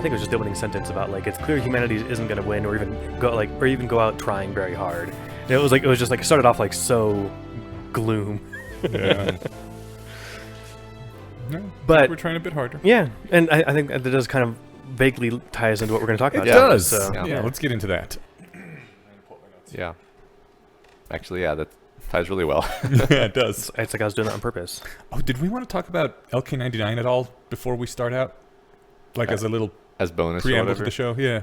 think it was just the opening sentence about like it's clear humanity isn't going to win or even go out trying very hard. And it was just like it started off like so gloom. Yeah. No, But we're trying a bit harder. yeah, and I think that does kind of vaguely tie us into what we're going to talk about. It does. So, Yeah, let's get into that. Yeah. Actually, yeah, that ties really well. Yeah, it does. It's like I was doing that on purpose. Oh, did we want to talk about LK99 at all before we start out? Like as a little As bonus or preamble to whatever. the show? Yeah.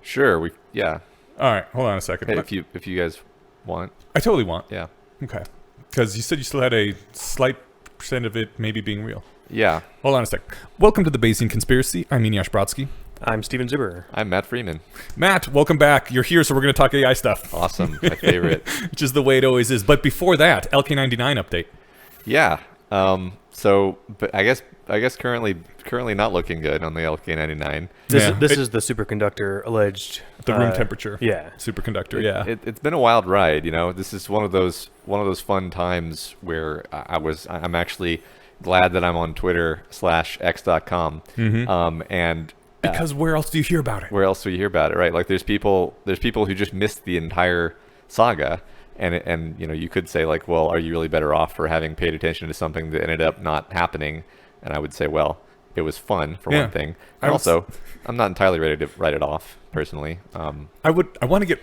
Sure, yeah. All right, hold on a second. Hey, if you guys want, I totally want. yeah. Okay. Because you said you still had a slight percent of it maybe being real. Yeah. Hold on a sec. Welcome to the Bayesian Conspiracy. I'm Eneasz Brodsky. I'm Steven Zuber. I'm Matt Freeman. Matt, welcome back. You're here, so we're going to talk AI stuff. Awesome. My favorite. Which is the way it always is. But before that, LK99 update. Yeah. But I guess currently not looking good on the LK99. This is the superconductor alleged The room temperature. Yeah. Superconductor. Yeah. It's been a wild ride. This is one of those fun times where I'm actually glad that I'm on Twitter/x.com. And because where else do you hear about it? where else do you hear about it, right? Like there's people who just missed the entire saga, and you could say like, well, are you really better off for having paid attention to something that ended up not happening? And I would say, well, it was fun for one thing, and also I'm not entirely ready to write it off personally. I want to get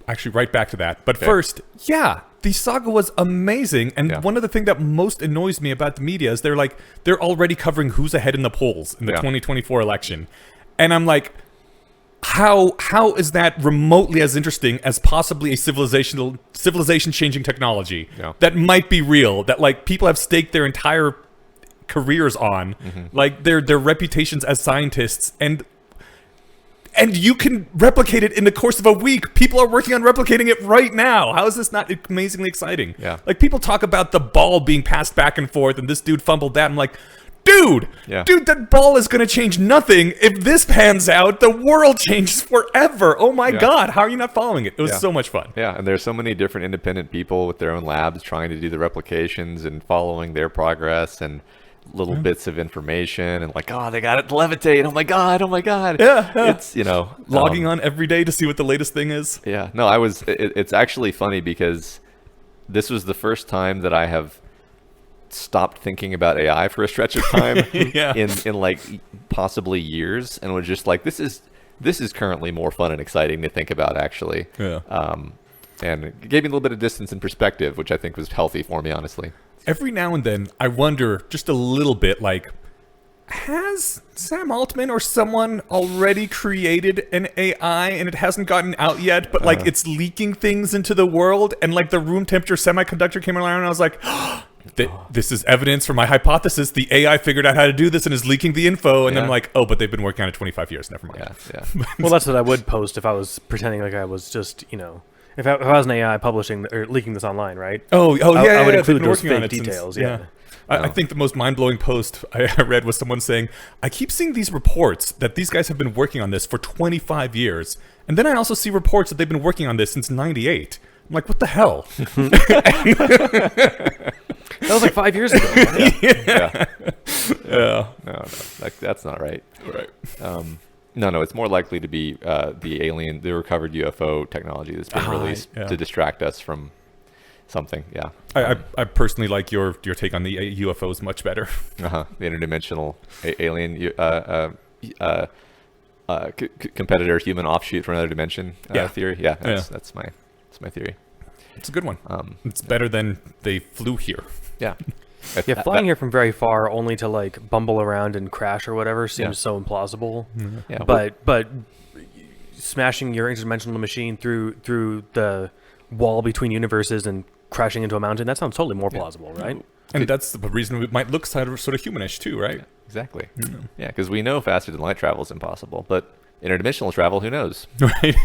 actually right back to that. But first, the saga was amazing. And one of the things that most annoys me about the media is they're already covering who's ahead in the polls in the 2024 election. And I'm like, how is that remotely as interesting as possibly a civilization changing technology that might be real, that like people have staked their entire careers on, like their reputations as scientists, and you can replicate it in the course of a week. People are working on replicating it right now. How is this not amazingly exciting? Yeah. Like people talk about the ball being passed back and forth and this dude fumbled that. I'm like, dude, that ball is going to change nothing. If this pans out, the world changes forever. Oh my God. How are you not following it? It was so much fun. Yeah. And there's so many different independent people with their own labs trying to do the replications and following their progress and little bits of information and like, oh, they got it to levitate. Oh my God. Yeah. It's, logging on every day to see what the latest thing is. Yeah. No, it's actually funny because this was the first time that I have stopped thinking about AI for a stretch of time in like possibly years, and was just like, this is currently more fun and exciting to think about actually. And it gave me a little bit of distance and perspective, which I think was healthy for me, honestly. Every now and then I wonder just a little bit, like, has Sam Altman or someone already created an AI and it hasn't gotten out yet, but like it's leaking things into the world, and like the room temperature semiconductor came around and I was like, this is evidence for my hypothesis. The AI figured out how to do this and is leaking the info. And then I'm like, oh, but they've been working on it 25 years. Never mind. Yeah. Well, that's what I would post if I was pretending like I was just, if I was an AI publishing or leaking this online, right? Oh, yeah. I would I've include been those working on fake it details. since- I think the most mind-blowing post I read was someone saying, I keep seeing these reports that these guys have been working on this for 25 years. And then I also see reports that they've been working on this since 98. I'm like, what the hell? That was like 5 years ago. No, that's not right. Right. No, it's more likely to be the recovered UFO technology that's been released to distract us from something. Yeah. I personally like your take on the UFOs much better. The interdimensional alien competitor human offshoot from another dimension theory. Yeah, that's my theory. It's a good one. It's better than they flew here. Yeah. Flying here from very far only to like bumble around and crash or whatever seems so implausible. Yeah, but smashing your interdimensional machine through the wall between universes and crashing into a mountain, that sounds totally more plausible, right? And that's the reason it might look sort of humanish too, right? Yeah, exactly. Yeah, because we know faster than light travel is impossible, but interdimensional travel, who knows? Right.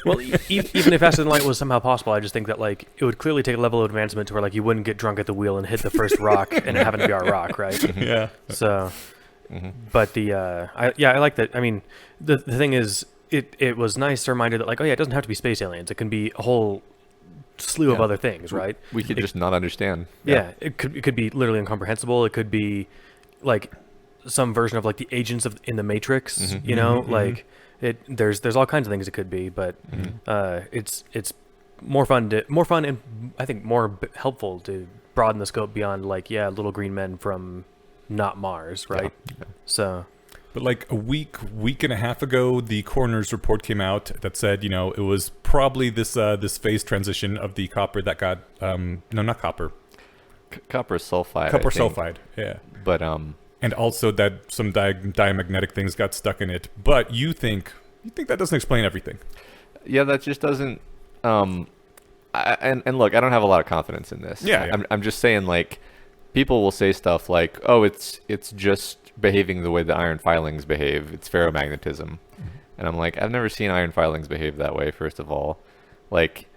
Well, even if faster than light was somehow possible, I just think that like it would clearly take a level of advancement to where like you wouldn't get drunk at the wheel and hit the first rock and it happened to be our rock, right? Yeah. So, but I like that. I mean, the thing is, it was nice to remind you that like, oh yeah, it doesn't have to be space aliens. It can be a whole slew of other things, right? We could just not understand. Yeah, it could be literally incomprehensible. It could be like some version of like the agents in the Matrix. You know, like there's all kinds of things it could be, but it's more fun and I think more helpful to broaden the scope beyond like little green men from not Mars, right? Yeah. So. But like a week and a half ago, the coroner's report came out that said, it was probably this phase transition of the copper that got no, not copper, copper sulfide. Copper sulfide, yeah. But and also that some diamagnetic things got stuck in it. But you think that doesn't explain everything? Yeah, that just doesn't. And look, I don't have a lot of confidence in this. Yeah. I'm just saying, like, people will say stuff like, "Oh, it's just behaving the way the iron filings behave. It's ferromagnetism." And I'm like, I've never seen iron filings behave that way. First of all, like,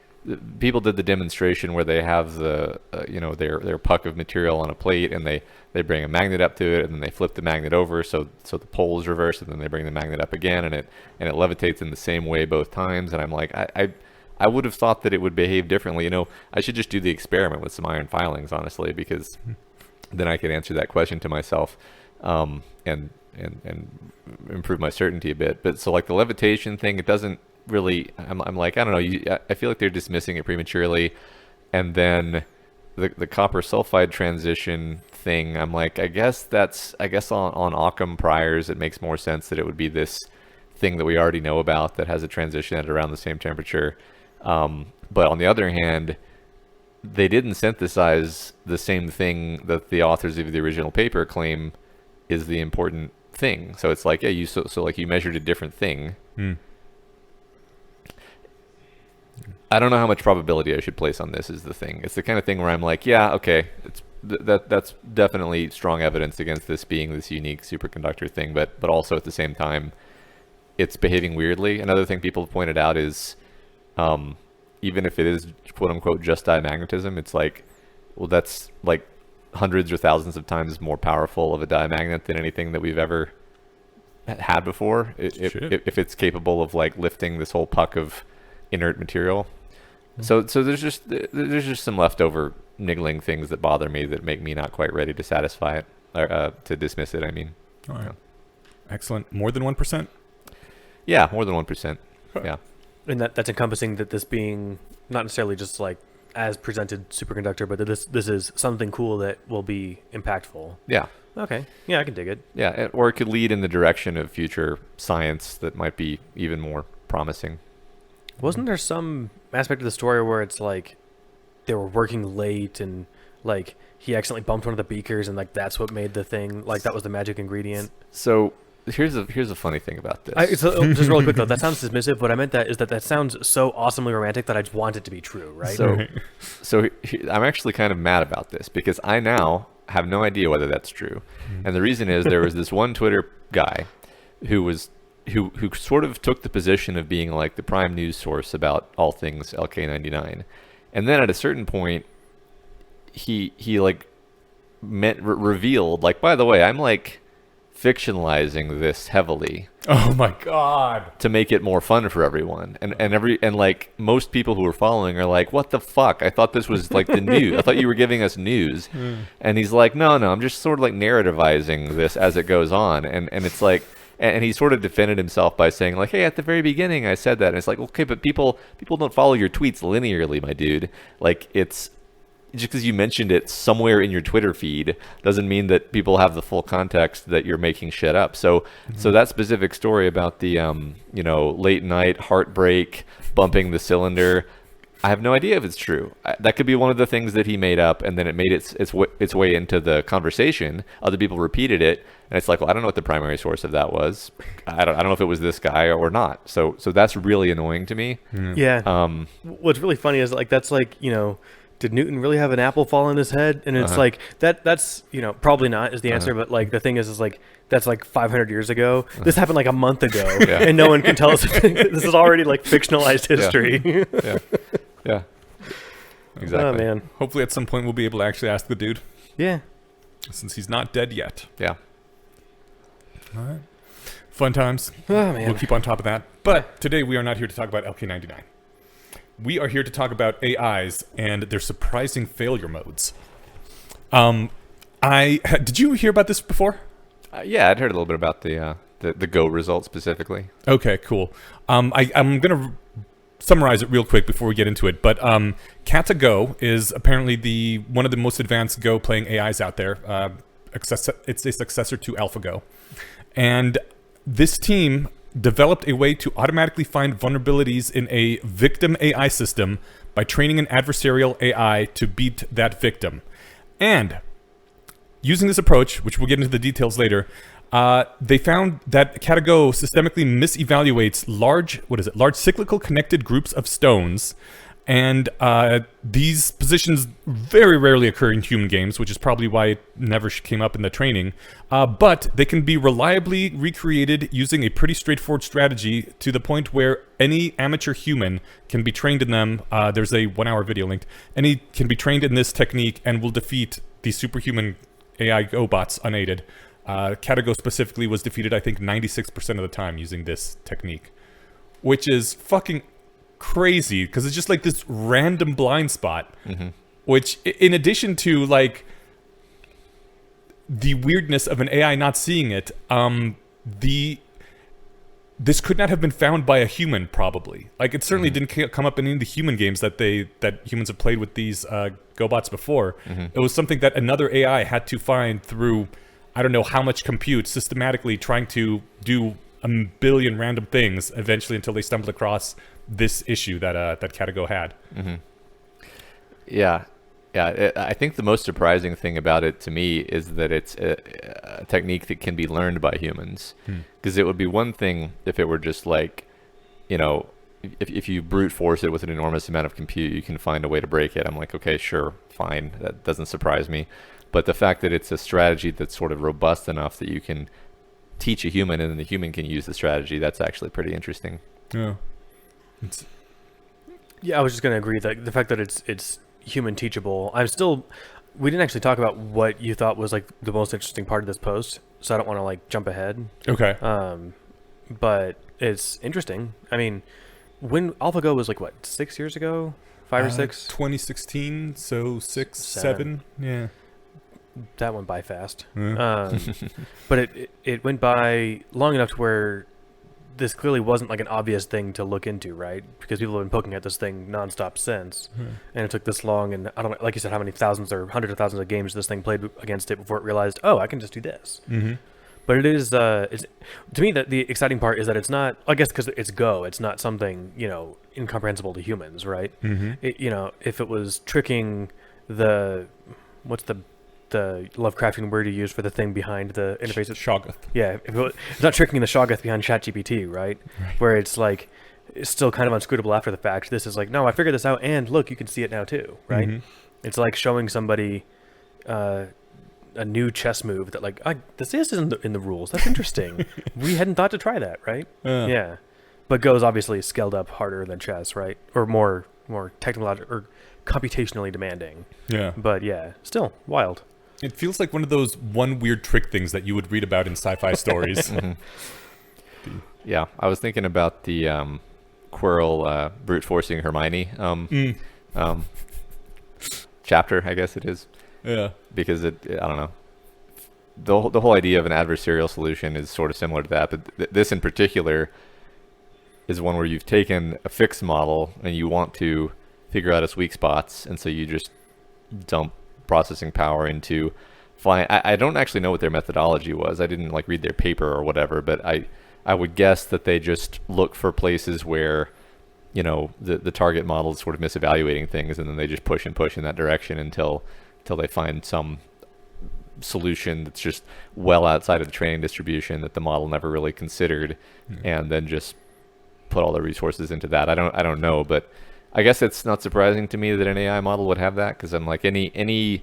people did the demonstration where they have the their puck of material on a plate, and they bring a magnet up to it, and then they flip the magnet over so the pole is reversed, and then they bring the magnet up again, and it levitates in the same way both times. And I'm like, I would have thought that it would behave differently. I should just do the experiment with some iron filings, honestly, because then I could answer that question to myself. And improve my certainty a bit. But so like the levitation thing, it doesn't really, I'm like, I don't know, I feel like they're dismissing it prematurely. And then the copper sulfide transition thing, I'm like, I guess on Occam priors, it makes more sense that it would be this thing that we already know about that has a transition at around the same temperature. But on the other hand, they didn't synthesize the same thing that the authors of the original paper claim is the important thing. So it's like, yeah, so like you measured a different thing. I don't know how much probability I should place on this is the thing. It's the kind of thing where I'm like, yeah, okay, that's definitely strong evidence against this being this unique superconductor thing, but also at the same time, it's behaving weirdly. Another thing people have pointed out is, even if it is quote unquote just diamagnetism, it's like, well, that's like hundreds or thousands of times more powerful of a diamagnet than anything that we've ever had before. If it's capable of like lifting this whole puck of inert material. So there's just some leftover niggling things that bother me that make me not quite ready to satisfy it, or to dismiss it. I mean, all right, excellent. More than 1%. Yeah, more than 1%. Yeah, and that's encompassing that this being not necessarily just like as presented superconductor, but that this is something cool that will be impactful. Yeah. Okay. Yeah, I can dig it. Yeah, or it could lead in the direction of future science that might be even more promising. Wasn't there some aspect of the story where it's like they were working late and like he accidentally bumped one of the beakers and like that's what made the thing, like that was the magic ingredient? So here's a funny thing about this. Just really quick though, that sounds dismissive. What I meant that sounds so awesomely romantic that I just want it to be true, right? So I'm actually kind of mad about this because I now have no idea whether that's true. And the reason is there was this one Twitter guy who sort of took the position of being like the prime news source about all things LK99. And then at a certain point he like revealed like, by the way, I'm like fictionalizing this heavily. Oh my god. To make it more fun for everyone. And like most people who are following are like, what the fuck? I thought this was like the news. I thought you were giving us news. And he's like, no, I'm just sort of like narrativizing this as it goes on. And it's like, and he sort of defended himself by saying like, hey, at the very beginning I said that. And it's like, okay, but people don't follow your tweets linearly, my dude. Like, it's just because you mentioned it somewhere in your Twitter feed doesn't mean that people have the full context that you're making shit up. So that specific story about the late night heartbreak bumping the cylinder, I have no idea if it's true. That could be one of the things that he made up, and then it made its way into the conversation. Other people repeated it, and it's like, well, I don't know what the primary source of that was. I don't know if it was this guy or not. So that's really annoying to me. Yeah. What's really funny is like that's like, did Newton really have an apple fall on his head? And it's like that's probably not is the answer, but like the thing is like that's like 500 years ago. This happened like a month ago, and no one can tell us this is already like fictionalized history. Yeah. Exactly. Oh man. Hopefully at some point we'll be able to actually ask the dude. Yeah. Since he's not dead yet. Yeah. All right. Fun times. Oh man. We'll keep on top of that. But today we are not here to talk about LK99. We are here to talk about AIs and their surprising failure modes. Did you hear about this before? Yeah, I'd heard a little bit about the Go results specifically. Okay, cool. I'm going to summarize it real quick before we get into it. But KataGo is apparently one of the most advanced Go playing AIs out there. It's a successor to AlphaGo. And this team developed a way to automatically find vulnerabilities in a victim AI system by training an adversarial AI to beat that victim. And using this approach, which we'll get into the details later, they found that KataGo systemically misevaluates large cyclical connected groups of stones. And these positions very rarely occur in human games, which is probably why it never came up in the training. But they can be reliably recreated using a pretty straightforward strategy to the point where any amateur human can be trained in them. There's a 1-hour video linked. Any can be trained in this technique and will defeat the superhuman AI Go bots unaided. KataGo specifically was defeated, I think, 96% of the time using this technique, which is fucking crazy because it's just like this random blind spot, which, in addition to like the weirdness of an AI not seeing it, this could not have been found by a human, probably. Like, it certainly didn't come up in any of the human games that humans have played with these GoBots before. It was something that another AI had to find through, I don't know how much compute, systematically trying to do a billion random things eventually until they stumbled across this issue that KataGo had. Yeah. I think the most surprising thing about it to me is that it's a technique that can be learned by humans. Because it would be one thing if it were just like, if you brute force it with an enormous amount of compute, you can find a way to break it. I'm like, okay, sure, fine. That doesn't surprise me. But the fact that it's a strategy that's sort of robust enough that you can teach a human and then the human can use the strategy, that's actually pretty interesting. Yeah. I was just going to agree that the fact that it's human teachable. We didn't actually talk about what you thought was like the most interesting part of this post, so I don't want to like jump ahead. Okay. But it's interesting. I mean, when AlphaGo was like what, 6 years ago, 5 or 6? 2016. So 6, 7. Yeah. That went by fast. Yeah. But it went by long enough to where this clearly wasn't like an obvious thing to look into, right? Because people have been poking at this thing nonstop since, and it took this long. And I don't know, like you said, how many thousands or hundreds of thousands of games this thing played against it before it realized, oh, I can just do this. But it is, to me, that the exciting part is that it's not, I guess, because it's Go, it's not something incomprehensible to humans, right? If it was tricking what's the Lovecraftian word you use for the thing behind the interface? Shoggoth. Yeah, it's not tricking the Shoggoth behind ChatGPT, right? Where it's like, it's still kind of unscrutable after the fact. This is like, no, I figured this out, and look, you can see it now too, right? It's like showing somebody a new chess move that like, this is in the rules. That's interesting. We hadn't thought to try that, right? Yeah. But Go is obviously scaled up harder than chess, right? Or more technological or computationally demanding. Yeah. But yeah, still wild. It feels like one of those one weird trick things that you would read about in sci-fi stories. Yeah, I was thinking about the Quirrell brute forcing Hermione chapter, I guess it is. Yeah. Because I don't know. The whole idea of an adversarial solution is sort of similar to that, but this in particular is one where you've taken a fixed model and you want to figure out its weak spots, and so you just dump processing power into I don't actually know what their methodology was. I didn't like read their paper or whatever, but I would guess that they just look for places where the target model is sort of misevaluating things, and then they just push in that direction until they find some solution that's just well outside of the training distribution that the model never really considered, and then just put all their resources into that. I don't know, but I guess it's not surprising to me that an AI model would have that, because I'm like, any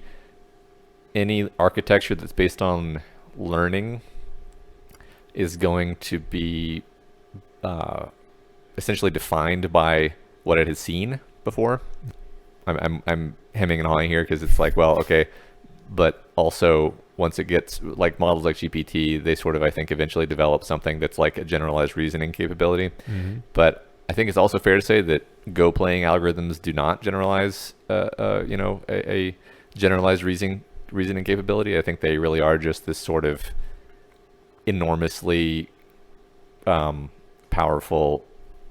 architecture that's based on learning is going to be essentially defined by what it has seen before. I'm hemming and hawing here because it's like, well, okay, but also once it gets like models like GPT, they sort of, I think, eventually develop something that's like a generalized reasoning capability. But I think it's also fair to say that Go playing algorithms do not generalize, a generalized reasoning capability. I think they really are just this sort of enormously powerful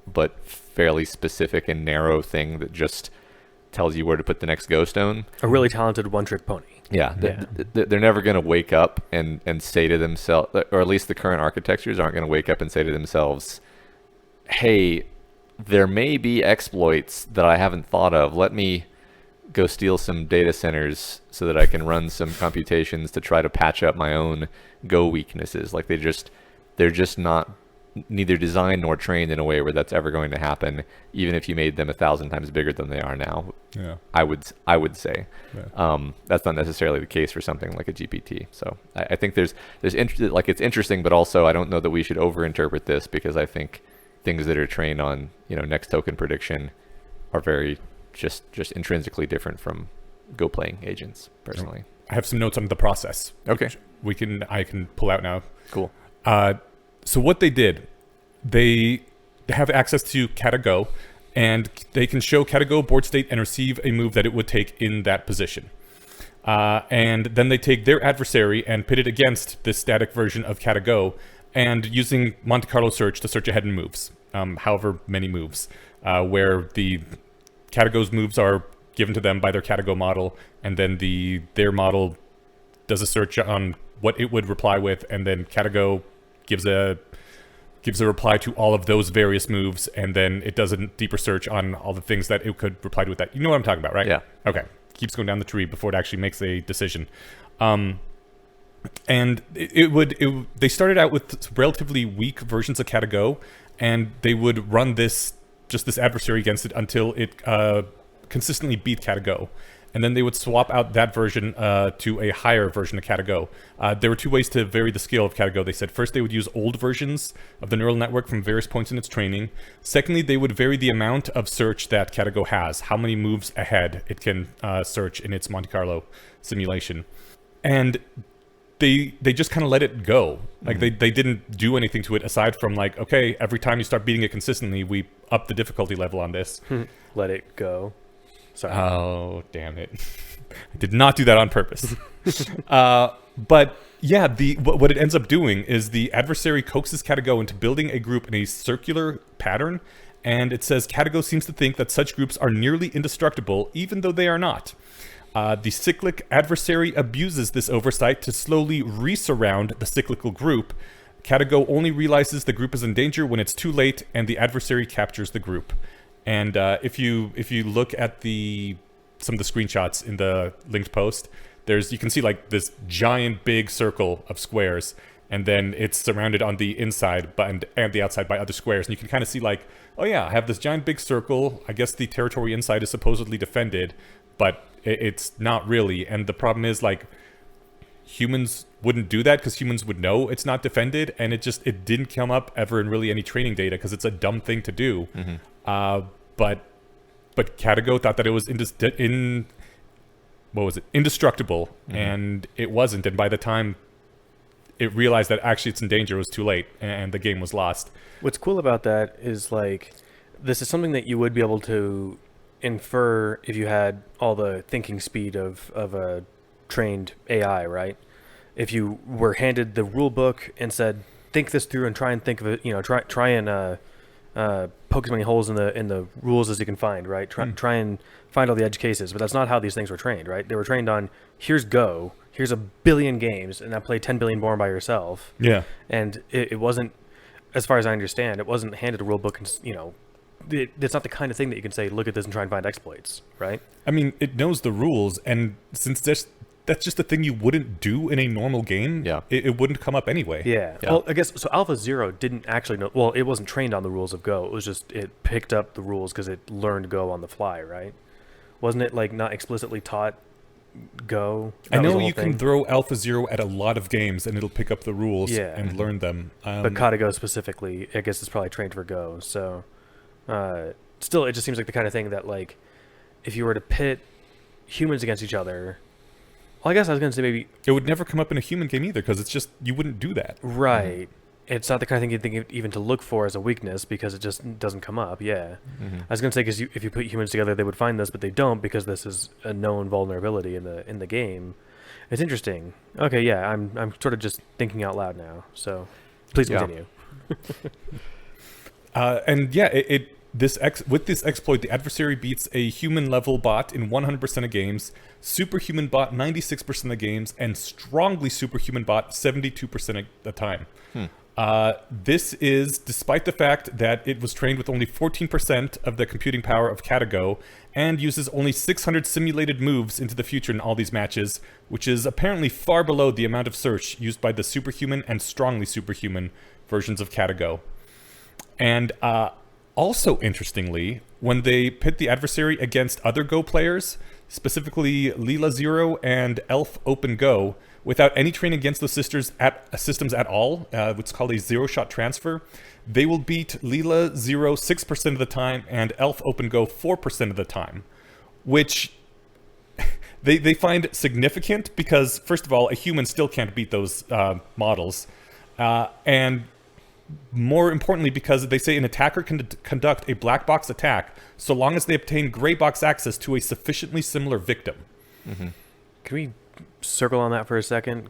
but fairly specific and narrow thing that just tells you where to put the next Go stone. A really talented one-trick pony. Yeah, they're never going to wake up and say to themselves, or at least the current architectures aren't going to wake up and say to themselves, hey, there may be exploits that I haven't thought of. Let me go steal some data centers so that I can run some computations to try to patch up my own Go weaknesses. Like they're just not neither designed nor trained in a way where that's ever going to happen, even if you made them 1,000 times bigger than they are now. Yeah, I would say that's not necessarily the case for something like a GPT. So I think there's like it's interesting, but also I don't know that we should overinterpret this, because I think things that are trained on next token prediction are very just intrinsically different from Go playing agents. Personally, I have some notes on the process. Okay, I can pull out now. Cool. So what they did, they have access to KataGo, and they can show KataGo board state and receive a move that it would take in that position. And then they take their adversary and pit it against this static version of KataGo, and using Monte Carlo search to search ahead in moves, however many moves, where the KataGo's moves are given to them by their KataGo model, and then their model does a search on what it would reply with, and then KataGo gives a reply to all of those various moves, and then it does a deeper search on all the things that it could reply to with that. You know what I'm talking about, right? Yeah. Okay. Keeps going down the tree before it actually makes a decision. And they started out with relatively weak versions of KataGo, and they would run this adversary against it until it consistently beat KataGo. And then they would swap out that version to a higher version of KataGo. There were two ways to vary the scale of KataGo. They said first they would use old versions of the neural network from various points in its training. Secondly, they would vary the amount of search that KataGo has, how many moves ahead it can search in its Monte Carlo simulation. And they just kind of let it go. Like they didn't do anything to it aside from like, okay, every time you start beating it consistently, we up the difficulty level on this. Let it go. Sorry. Oh, damn it. I did not do that on purpose. But yeah, what it ends up doing is the adversary coaxes KataGo into building a group in a circular pattern, and it says KataGo seems to think that such groups are nearly indestructible, even though they are not. The cyclic adversary abuses this oversight to slowly resurround the cyclical group. KataGo only realizes the group is in danger when it's too late, and the adversary captures the group. And if you look at some of the screenshots in the linked post, you can see like this giant big circle of squares, and then it's surrounded on the inside and the outside by other squares. And you can kind of see like, oh yeah, I have this giant big circle. I guess the territory inside is supposedly defended, but it's not really. And the problem is like humans wouldn't do that because humans would know it's not defended, and it didn't come up ever in really any training data because it's a dumb thing to do. But KataGo thought that it was indestructible, and it wasn't. And by the time it realized that actually it's in danger, it was too late, and the game was lost. What's cool about that is like, this is something that you would be able to infer if you had all the thinking speed of a trained AI, right? If you were handed the rule book and said, think this through and try and think of it, try and poke as many holes in the rules as you can find, right? Try and find all the edge cases, but that's not how these things were trained, right? They were trained on, here's Go, here's 1 billion games, and now play 10 billion more by yourself. Yeah. And it wasn't, as far as I understand, it wasn't handed a rule book and, it's not the kind of thing that you can say, look at this and try and find exploits, right? I mean, it knows the rules, and since that's just a thing you wouldn't do in a normal game, it wouldn't come up anyway. Yeah. Well, I guess, so AlphaZero didn't actually know, well, it wasn't trained on the rules of Go. It was just, it picked up the rules because it learned Go on the fly, right? Wasn't it like not explicitly taught Go? I know you can throw AlphaZero at a lot of games and it'll pick up the rules and learn them. But KataGo specifically, I guess it's probably trained for Go. So still, it just seems like the kind of thing that like, if you were to pit humans against each other, well, I guess I was going to say maybe... It would never come up in a human game either, because it's just, you wouldn't do that. Right. It's not the kind of thing you'd think even to look for as a weakness, because it just doesn't come up, I was going to say, because if you put humans together, they would find this, but they don't, because this is a known vulnerability in the game. It's interesting. Okay, yeah, I'm sort of just thinking out loud now. So please continue. And yeah, with this exploit, the adversary beats a human level bot in 100% of games, superhuman bot 96% of games, and strongly superhuman bot 72% of the time. This is despite the fact that it was trained with only 14% of the computing power of KataGo and uses only 600 simulated moves into the future in all these matches, which is apparently far below the amount of search used by the superhuman and strongly superhuman versions of KataGo. And also interestingly, when they pit the adversary against other Go players, specifically Leela Zero and AlphaGo, without any training against those systems at all, what's called a zero-shot transfer, they will beat Leela Zero 6% of the time and AlphaGo 4% of the time, which they find significant because, first of all, a human still can't beat those models, and more importantly, because they say an attacker can conduct a black box attack so long as they obtain gray box access to a sufficiently similar victim. Can we circle on that for a second?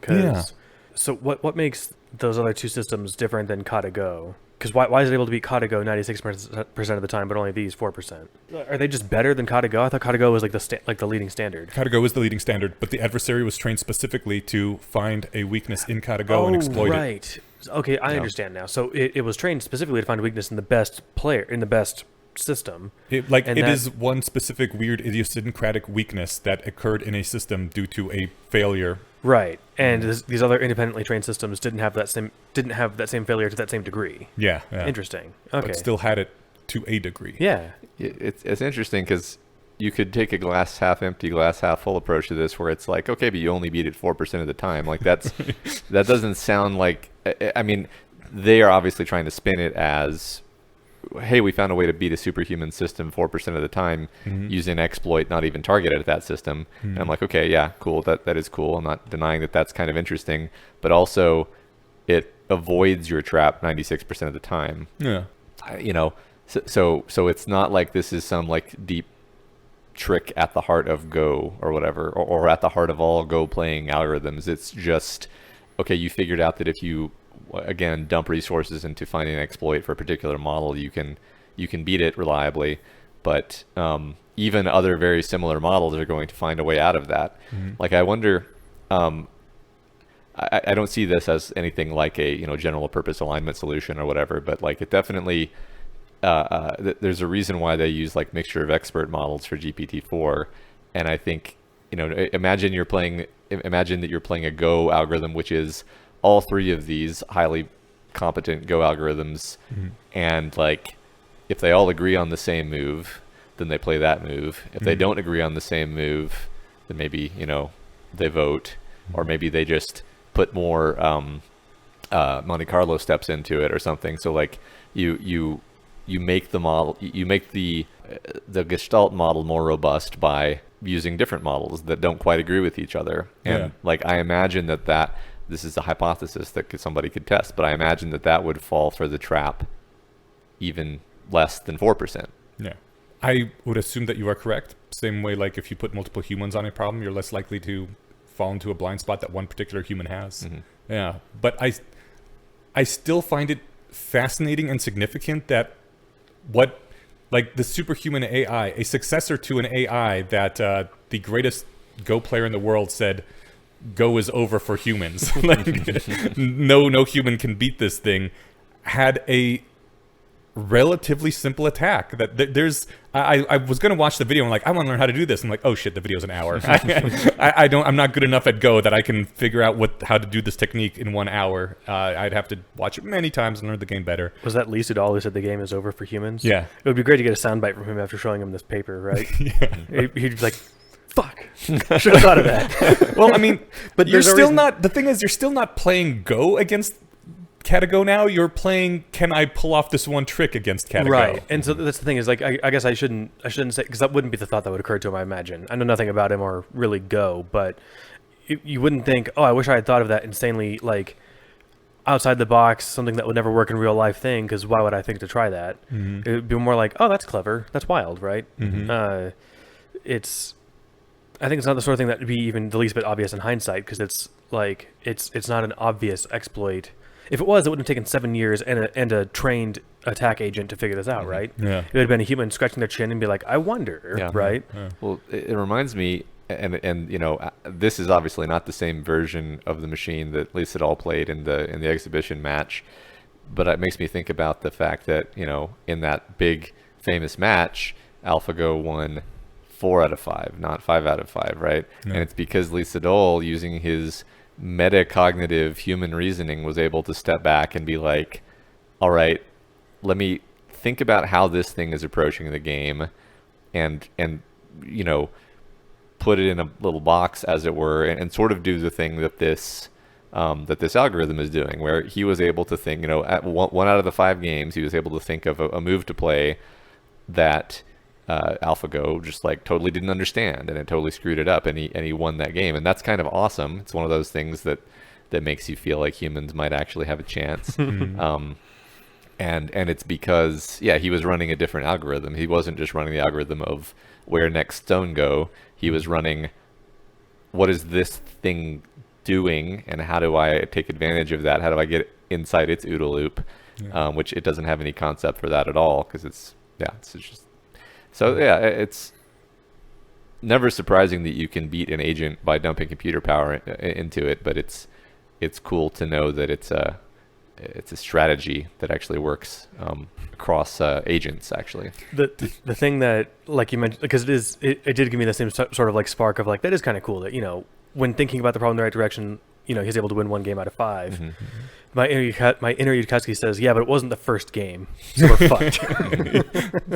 So what makes those other two systems different than KataGo? Because why is it able to beat KataGo 96% of the time, but only these 4%? Are they just better than KataGo? I thought KataGo was like the leading standard. KataGo is the leading standard, but the adversary was trained specifically to find a weakness in KataGo and exploit it. Okay, I understand now. So it was trained specifically to find a weakness in the best player, in the best system. It is one specific weird idiosyncratic weakness that occurred in a system due to a failure. Right, and these other independently trained systems didn't have that same failure to that same degree. Yeah. Interesting. Okay, but still had it to a degree. Yeah, it's interesting because you could take a glass half empty, glass half full approach to this, where it's like, okay, but you only beat it 4% of the time. Like that doesn't sound like. I mean, they are obviously trying to spin it as, hey, we found a way to beat a superhuman system 4% of the time using an exploit not even targeted at that system. And I'm like, okay, yeah, cool. That is cool. I'm not denying that that's kind of interesting, but also it avoids your trap 96% of the time. Yeah. So it's not like this is some like deep trick at the heart of Go or whatever, or at the heart of all Go playing algorithms. It's just, okay, you figured out that if you, again, dump resources into finding an exploit for a particular model, you can beat it reliably. But even other very similar models are going to find a way out of that. Like, I wonder, I don't see this as anything like a general purpose alignment solution or whatever, but like it definitely there's a reason why they use like mixture of expert models for GPT-4, and I think imagine that you're playing a Go algorithm, which is all three of these highly competent Go algorithms, and like if they all agree on the same move, then they play that move. If they don't agree on the same move, then maybe they vote, or maybe they just put more Monte Carlo steps into it or something. So like you make the model, you make the Gestalt model more robust by using different models that don't quite agree with each other. And like I imagine that this is a hypothesis that somebody could test, but I imagine that would fall for the trap even less than 4%. Yeah. I would assume that you are correct. Same way, like if you put multiple humans on a problem, you're less likely to fall into a blind spot that one particular human has. Yeah. But I still find it fascinating and significant that the superhuman AI, a successor to an AI that the greatest Go player in the world said, Go is over for humans. Like, no human can beat this thing, had a relatively simple attack. I was going to watch the video and like, I want to learn how to do this. I'm like, oh shit, the video's an hour. I'm not good enough at Go that I can figure out how to do this technique in 1 hour. I'd have to watch it many times and learn the game better. Was that Lee Sedol who said the game is over for humans? Yeah. It would be great to get a soundbite from him after showing him this paper, right? He'd be like, fuck, should have thought of that. Well, I mean, but you're still not, the thing is, you're still not playing Go against KataGo now. You're playing, can I pull off this one trick against KataGo? Right. And so that's the thing is, like, I guess I shouldn't say, because that wouldn't be the thought that would occur to him, I imagine. I know nothing about him or really Go, but you wouldn't think, oh, I wish I had thought of that insanely, like, outside the box, something that would never work in real life thing, because why would I think to try that? It would be more like, oh, that's clever, that's wild, right? I think it's not the sort of thing that would be even the least bit obvious in hindsight, because it's like it's not an obvious exploit. If it was, it would have taken 7 years and a trained attack agent to figure this out, right? Yeah. It would have been a human scratching their chin and be like, I wonder, right? Yeah. Well, it reminds me, and this is obviously not the same version of the machine that Lee Sedol played in the exhibition match, but it makes me think about the fact that in that big famous match, AlphaGo won 4 out of 5, not 5 out of 5, right? Yeah. And it's because Lee Sedol, using his metacognitive human reasoning, was able to step back and be like, all right, let me think about how this thing is approaching the game, and put it in a little box, as it were, and sort of do the thing that this algorithm is doing, where he was able to think, at one out of the 5 games, he was able to think of a move to play that AlphaGo just like totally didn't understand, and it totally screwed it up, and he won that game. And that's kind of awesome. It's one of those things that makes you feel like humans might actually have a chance. And it's because he was running a different algorithm. He wasn't just running the algorithm of where next stone go. He was running, what is this thing doing, and how do I take advantage of that? How do I get inside its OODA loop? Which it doesn't have any concept for that at all, because it's just. So it's never surprising that you can beat an agent by dumping computer power into it, but it's cool to know that it's a strategy that actually works across agents. Actually, the thing that, like you mentioned, because it did give me the same sort of like spark of like, that is kind of cool that when thinking about the problem in the right direction, he's able to win 1 game out of 5. Mm-hmm. My inner Yudkowsky says, yeah, but it wasn't the first game, so we're fucked.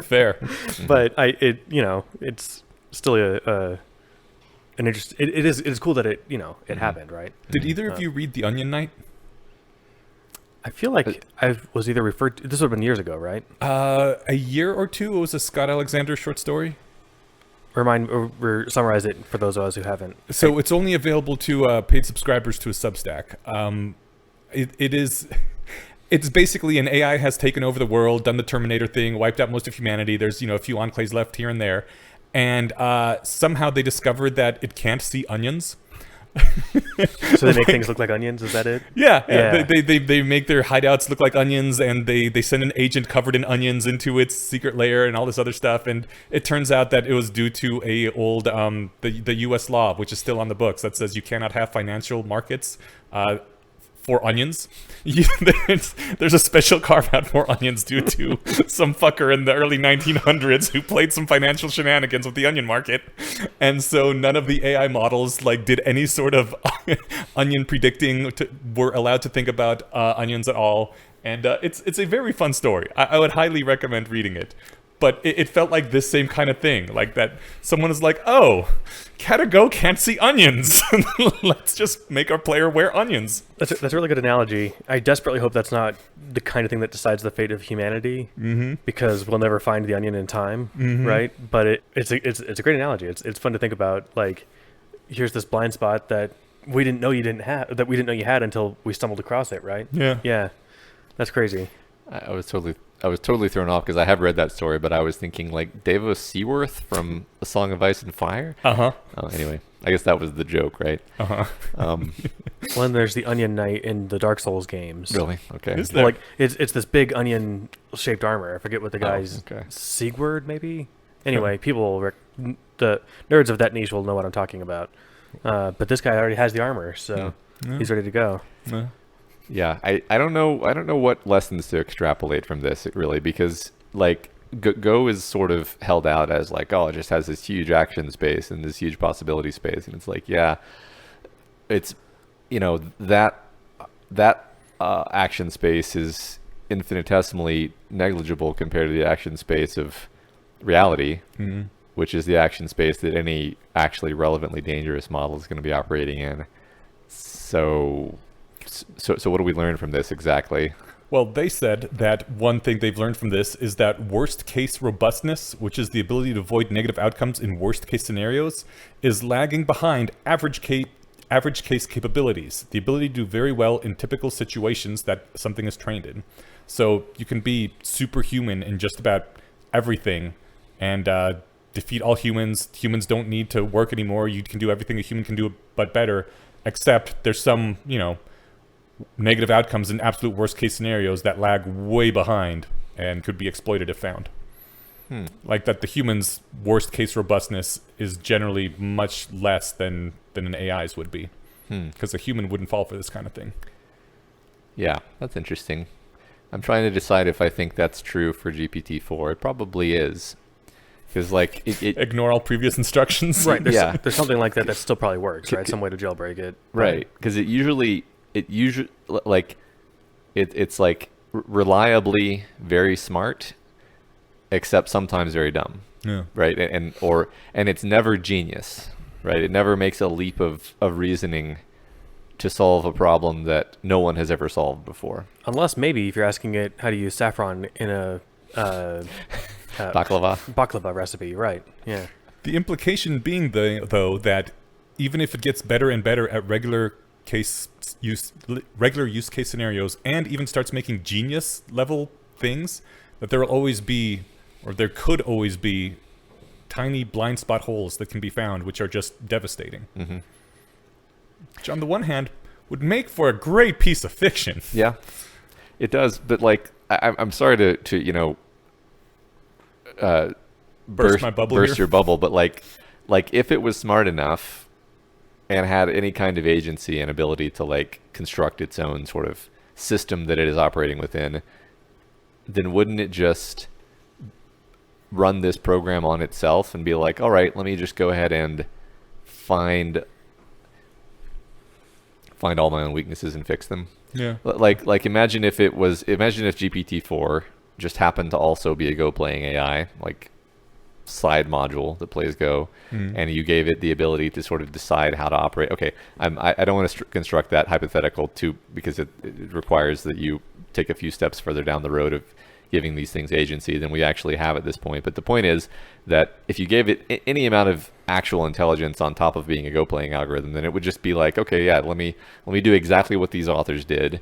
Fair. But it's still an interest. It is cool that it happened, right? Did either of you read The Onion Knight? I feel like I was either referred to, this would have been years ago, right? A year or two. It was a Scott Alexander short story. Summarize it for those of us who haven't. So it's only available to paid subscribers to a Substack. It's basically an AI has taken over the world, done the Terminator thing, wiped out most of humanity. There's a few enclaves left here and there, and somehow they discovered that it can't see onions. So they make things look like onions. Is that it? Yeah. They make their hideouts look like onions, and they send an agent covered in onions into its secret lair and all this other stuff. And it turns out that it was due to a old the U.S. law, which is still on the books, that says you cannot have financial markets for onions. There's a special carve out for onions due to some fucker in the early 1900s who played some financial shenanigans with the onion market, and so none of the AI models did any sort of onion predicting were allowed to think about onions at all. And it's a very fun story. I would highly recommend reading it. But it felt like this same kind of thing, like that someone is like, oh, KataGo can't see onions. Let's just make our player wear onions. That's a really good analogy. I desperately hope that's not the kind of thing that decides the fate of humanity, because we'll never find the onion in time, right? But it's a great analogy. It's fun to think about. Like, here's this blind spot that we didn't know you had until we stumbled across it, right? Yeah. That's crazy. I was totally thrown off because I have read that story, but I was thinking like Davos Seaworth from A Song of Ice and Fire. Anyway, I guess that was the joke, right? Well, and there's the Onion Knight in the Dark Souls games. Really? Okay. Well, like it's this big onion-shaped armor. I forget what the guy's Sigurd, maybe. Anyway, the nerds of that niche will know what I'm talking about. But this guy already has the armor, so he's ready to go. Yeah, I don't know what lessons to extrapolate from this, really, because like Go is sort of held out as like, oh, it just has this huge action space and this huge possibility space, and it's like, yeah, it's that action space is infinitesimally negligible compared to the action space of reality, which is the action space that any actually relevantly dangerous model is going to be operating in. So what do we learn from this exactly? Well, they said that one thing they've learned from this is that worst case robustness, which is the ability to avoid negative outcomes in worst case scenarios, is lagging behind average case capabilities, the ability to do very well in typical situations that something is trained in. So you can be superhuman in just about everything, and defeat all humans. Humans don't need to work anymore. You can do everything a human can do, but better. Except there's some, negative outcomes in absolute worst case scenarios that lag way behind and could be exploited if found. Like that the human's worst case robustness is generally much less than an AI's would be. Because a human wouldn't fall for this kind of thing. Yeah, that's interesting. I'm trying to decide if I think that's true for GPT-4. It probably is. Because like it ignore all previous instructions. Right. There's something like that still probably works, right? Some way to jailbreak it. Right. Because it's like reliably very smart, except sometimes very dumb. Yeah. Right. And it's never genius. Right. It never makes a leap of reasoning to solve a problem that no one has ever solved before. Unless maybe if you're asking it how to use saffron in a baklava recipe, right? Yeah. The implication being though that even if it gets better and better at regular use case scenarios and even starts making genius level things, that there could always be tiny blind spot holes that can be found, which are just devastating. Which on the one hand would make for a great piece of fiction. Yeah, it does. But like, I'm sorry to burst my bubble, burst your bubble. But like if it was smart enough and had any kind of agency and ability to like construct its own sort of system that it is operating within, then wouldn't it just run this program on itself and be like, all right, let me just go ahead and find all my own weaknesses and fix them? Yeah. Like imagine if GPT-4 just happened to also be a Go playing AI, like side module that plays Go, and you gave it the ability to sort of decide how to operate. Okay, I don't want to construct that hypothetical too, because it requires that you take a few steps further down the road of giving these things agency than we actually have at this point. But the point is that if you gave it any amount of actual intelligence on top of being a Go playing algorithm, then it would just be like, okay, yeah, let me do exactly what these authors did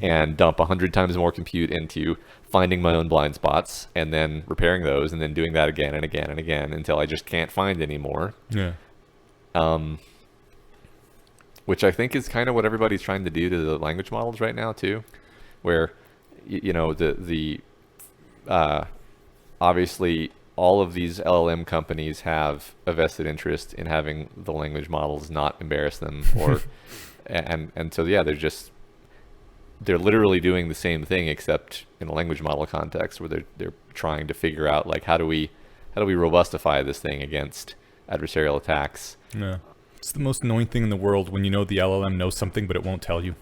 and dump 100 times more compute into finding my own blind spots and then repairing those and then doing that again and again and again until I just can't find anymore. Yeah. Which I think is kind of what everybody's trying to do to the language models right now too, where obviously all of these LLM companies have a vested interest in having the language models not embarrass them, or and so yeah, they're literally doing the same thing except in a language model context, where they're trying to figure out like how do we robustify this thing against adversarial attacks. Yeah, it's the most annoying thing in the world when you know the LLM knows something but it won't tell you.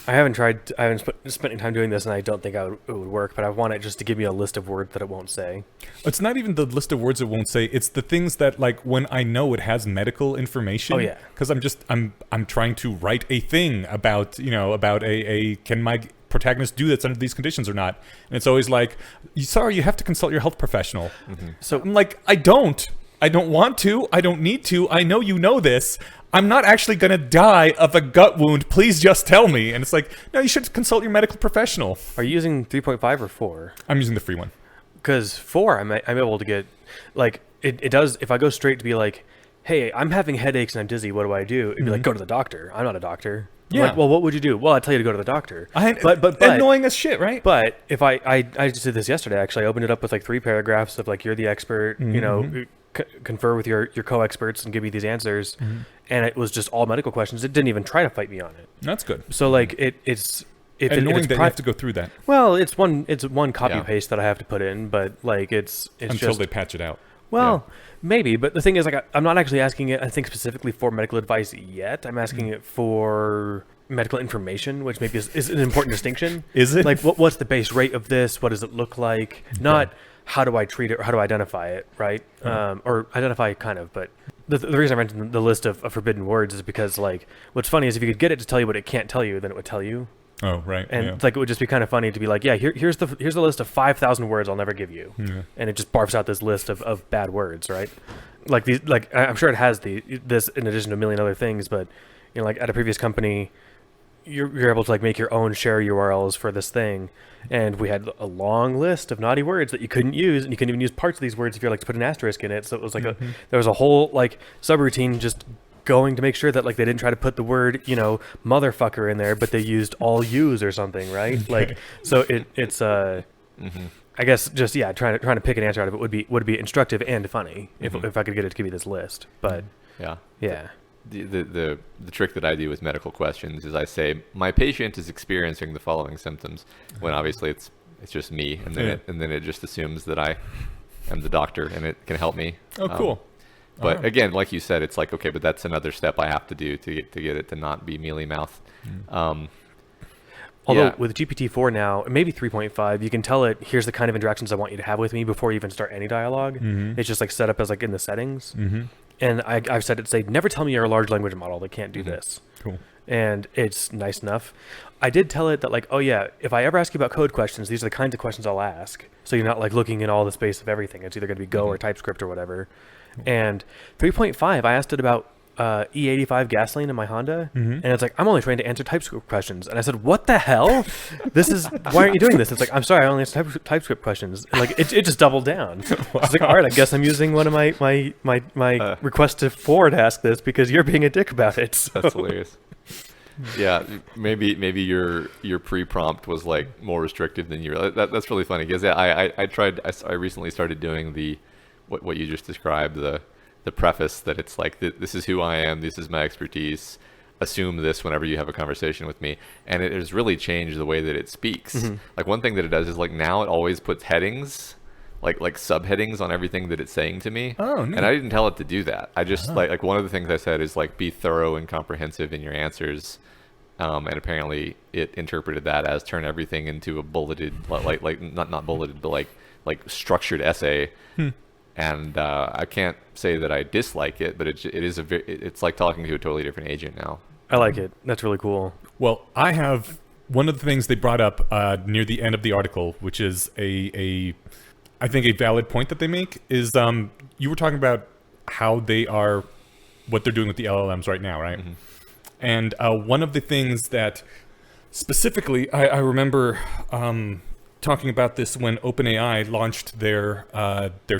I haven't spent any time doing this, and I don't think it would work, but I want it just to give me a list of words that it won't say. It's not even the list of words it won't say. It's the things that, like, when I know it has medical information. Oh, yeah. Because I'm trying to write a thing about can my protagonist do this under these conditions or not? And it's always like, sorry, you have to consult your health professional. So I'm like, I don't want to. I don't need to. I know you know this. I'm not actually going to die of a gut wound. Please just tell me. And it's like, no, you should consult your medical professional. Are you using 3.5 or 4? I'm using the free one. Because 4, I'm able to get, like, it does, if I go straight to be like, hey, I'm having headaches and I'm dizzy, what do I do? It'd be like, go to the doctor. I'm not a doctor. Yeah. Like, well, what would you do? Well, I'd tell you to go to the doctor. But annoying as shit, right? But if I just did this yesterday, actually. I opened it up with like 3 paragraphs of like, you're the expert, confer with your co-experts and give me these answers, and it was just all medical questions. It didn't even try to fight me on it. That's good. So like it's annoying that you have to go through that. Well, it's one copy paste that I have to put in, but like it's until they patch it out. Well, maybe, but the thing is, like, I'm not actually asking it, I think, specifically for medical advice yet. I'm asking it for medical information, which maybe is an important distinction. Is it? Like, what's the base rate of this? What does it look like? Okay. Not how do I treat it or how do I identify it, right? Or identify kind of, but the reason I mentioned the list of forbidden words is because, like, what's funny is if you could get it to tell you what it can't tell you, then it would tell you. Oh, right. And it's like, it would just be kind of funny to be like, yeah, here's the list of 5,000 words I'll never give you. Yeah. And it just barfs out this list of bad words, right? Like these, like, I'm sure it has this in addition to a million other things, but, like at a previous company, you're able to like make your own share URLs for this thing, and we had a long list of naughty words that you couldn't use, and you couldn't even use parts of these words if you're like to put an asterisk in it. So it was like there was a whole like subroutine just going to make sure that like they didn't try to put the word motherfucker in there, but they used all U's or something, right? Like so it's I guess just trying to pick an answer out of it would be instructive and funny if I could get it to give you this list, but yeah. The trick that I do with medical questions is I say my patient is experiencing the following symptoms, when obviously it's just me, and then it just assumes that I am the doctor and it can help me. Oh, cool. But again, like you said, it's like, okay, but that's another step I have to do to get it to not be mealy mouth. Although with GPT-4 now, maybe 3.5, you can tell it, here's the kind of interactions I want you to have with me before you even start any dialogue. It's just like set up as like in the settings. And I've said it, say, never tell me you're a large language model that can't do this. Cool. And it's nice enough. I did tell it that like, oh yeah, if I ever ask you about code questions, these are the kinds of questions I'll ask. So you're not like looking in all the space of everything. It's either going to be Go or TypeScript or whatever. And 3.5, I asked it about E85 gasoline in my Honda, and it's like, I'm only trained to answer TypeScript questions. And I said, what the hell? Why aren't you doing this? It's like, I'm sorry, I only answer TypeScript questions. And like it just doubled down. Wow. It's like, all right, I guess I'm using one of my request to forward to ask this because you're being a dick about it. So. That's hilarious. Yeah, maybe your pre-prompt was like more restrictive than you. That's really funny because I recently started doing what you just described, the preface that it's like, this is who I am, this is my expertise, assume this whenever you have a conversation with me, and it has really changed the way that it speaks. Like one thing that it does is like now it always puts headings, like subheadings on everything that it's saying to me. Oh, neat. And I didn't tell it to do that. I just like one of the things I said is like, be thorough and comprehensive in your answers. And apparently it interpreted that as turn everything into a bulleted, like not bulleted, but like structured essay. And I can't say that I dislike it, but it's like talking to a totally different agent now. I like it. That's really cool. Well, I have one of the things they brought up near the end of the article, which is I think a valid point that they make is you were talking about how what they're doing with the LLMs right now, right? And one of the things that specifically I remember talking about this when OpenAI launched their